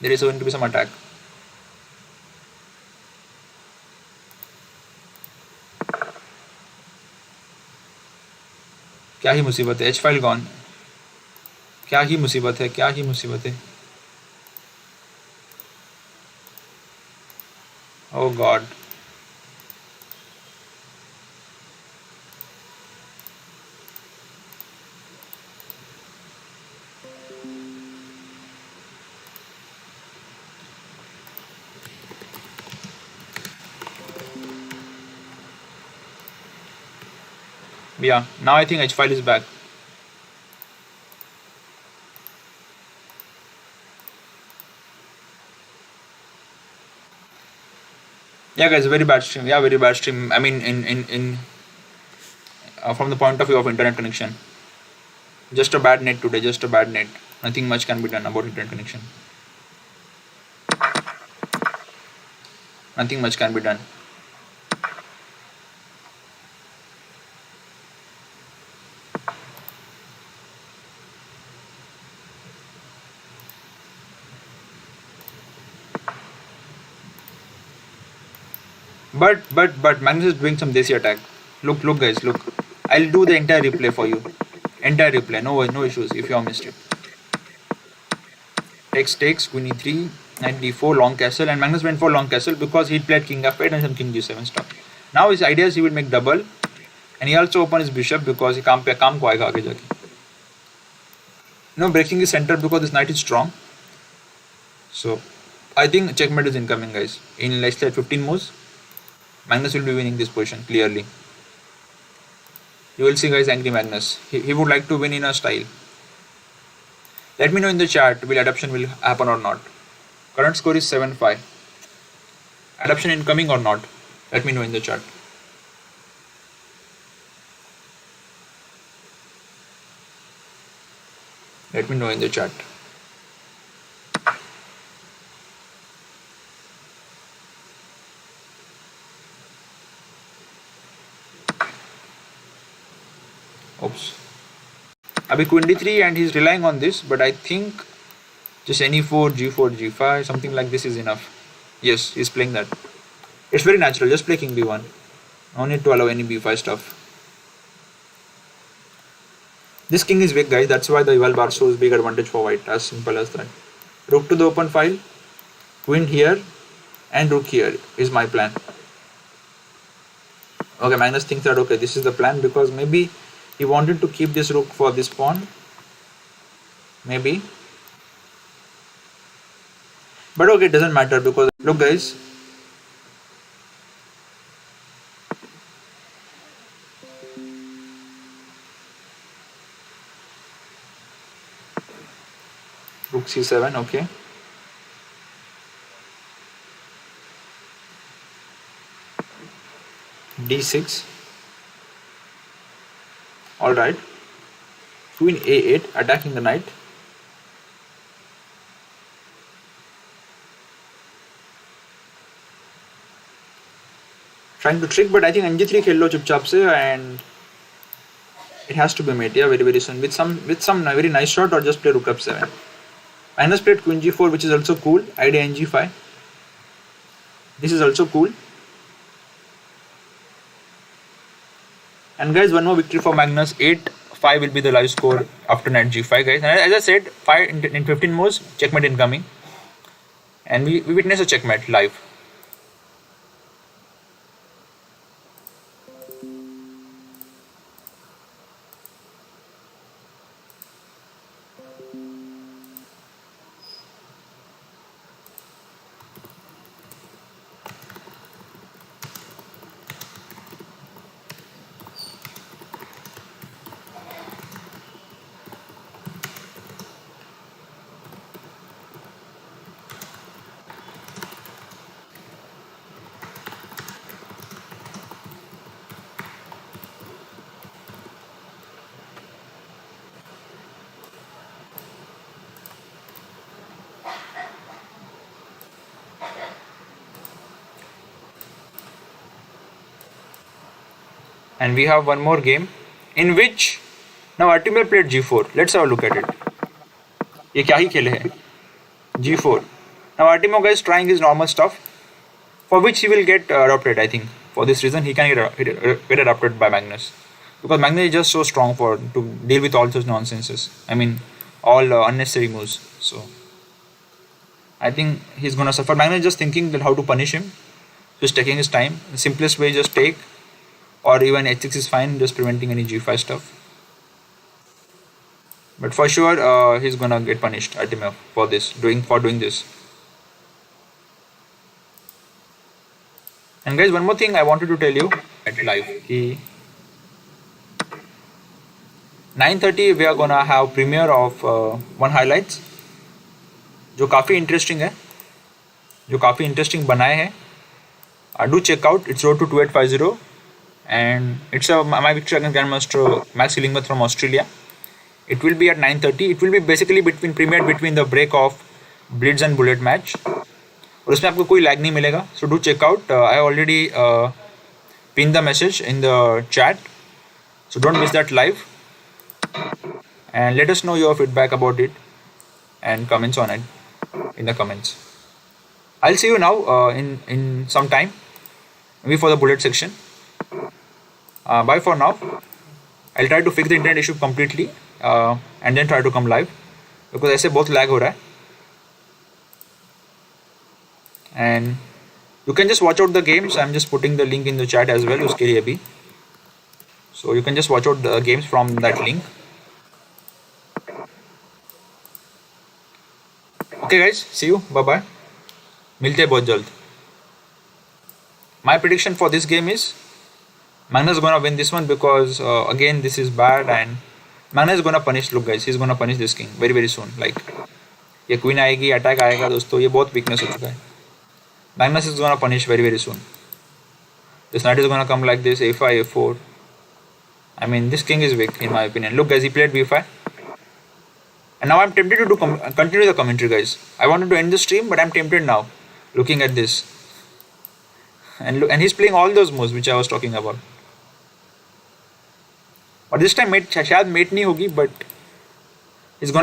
There is going to be some attack. क्या ही मुसीबत है. h5 gone. क्या ही मुसीबत है. Oh god. Yeah, now I think h5 is back. Yeah, guys, very bad stream. Yeah, very bad stream. I mean, in from the point of view of internet connection, just a bad net today. Just a bad net. Nothing much can be done about internet connection. Nothing much can be done. But Magnus is doing some desi attack. Look guys, look. I'll do the entire replay for you. Entire replay, no issues if you have missed it. Takes, queen e3, knight d4, long castle, and Magnus went for long castle because he played king f8 and some king g7 stuff. Now his idea is he will make double, and he also open his bishop because he काम को आएगा आगे जाके. Breaking his center because this knight is strong. So I think checkmate is incoming, guys. In let's say 15 moves, Magnus will be winning this position clearly. You will see, guys, angry Magnus. He would like to win in a style. Let me know in the chat will adoption will happen or not. Current score is 7-5. Adoption incoming or not? Let me know in the chat. Let me know in the chat. Oops. Abhi queen d3 and he's relying on this, but I think just ne4, g4, g5, something like this is enough. Yes, he's playing that. It's very natural, just play king b1. No need to allow any b5 stuff. This king is weak, guys, that's why the eval bar shows big advantage for white, as simple as that. Rook to the open file, queen here, and rook here is my plan. Okay, Magnus thinks that okay, this is the plan because maybe he wanted to keep this rook for this pawn. Maybe. But okay, it doesn't matter because look, guys. Rook c7, okay. d6. Alright. Queen a8, attacking the knight. Trying to trick, but I think ng3 खेल लो चुपचाप से and It has to be mate, yeah, very very soon with some very nice shot, or just play rook f7. Magnus played queen g4, which is also cool. Idea ng5. This is also cool. And guys, one more victory for Magnus. 8-5 will be the live score after knight g5, guys. And as I said, 5 in 15 moves, checkmate incoming. And we witness a checkmate live. And we have one more game in which now Artemiev played g4. Let's have a look at it. ये क्या ही खेले हैं? G4. Now Artemiev guys trying his normal stuff, for which he will get adopted. I think for this reason he can get adopted by Magnus, because Magnus is just so strong to deal with all those nonsenses. I mean, all unnecessary moves. So I think he's gonna suffer. Magnus is just thinking that how to punish him. Just taking his time. The simplest way, just take. Or even h6 is fine, just preventing any g5 stuff. But for sure, he's gonna get punished, Artemiev, for doing this. And guys, one more thing I wanted to tell you at live. 9:30 we are gonna have premiere of one highlights, जो काफी interesting है, जो काफी interesting बनाए हैं. Do check out. It's road to 2850. And it's my victory against Grandmaster Max Illingworth from Australia. It will be at 9:30. It will be basically premiered between the break of Blitz and Bullet match. और उसमें आपको कोई lag नहीं मिलेगा. So do check out. I already pinned the message in the chat. So don't miss that live. And let us know your feedback about it and comments on it in the comments. I'll see you now in some time, maybe for the Bullet section. Bye for now. I'll try to fix the internet issue completely and then try to come live, because ऐसे बहुत lag हो रहा है. And you can just watch out the games. I'm just putting the link in the chat as well उसके लिए भी. So you can just watch out the games from that link. Okay guys, see you. Bye bye. मिलते हैं बहुत जल्द. My prediction for this game is Magnus is gonna win this one, because again this is bad, and Magnus is gonna punish. Look guys, he's gonna punish this king very very soon. Like ये queen आएगी, attack आएगा दोस्तों, ये बहुत weakness हो चुका है. Magnus is gonna punish very very soon. This knight is gonna come like this, a5, a4. I mean, this king is weak in my opinion. Look guys, he played b5. And now I'm tempted to continue the commentary, guys. I wanted to end the stream, but I'm tempted now, looking at this. And he's playing all those moves which I was talking about. But this time शायद mate नहीं होगी, but he's gonna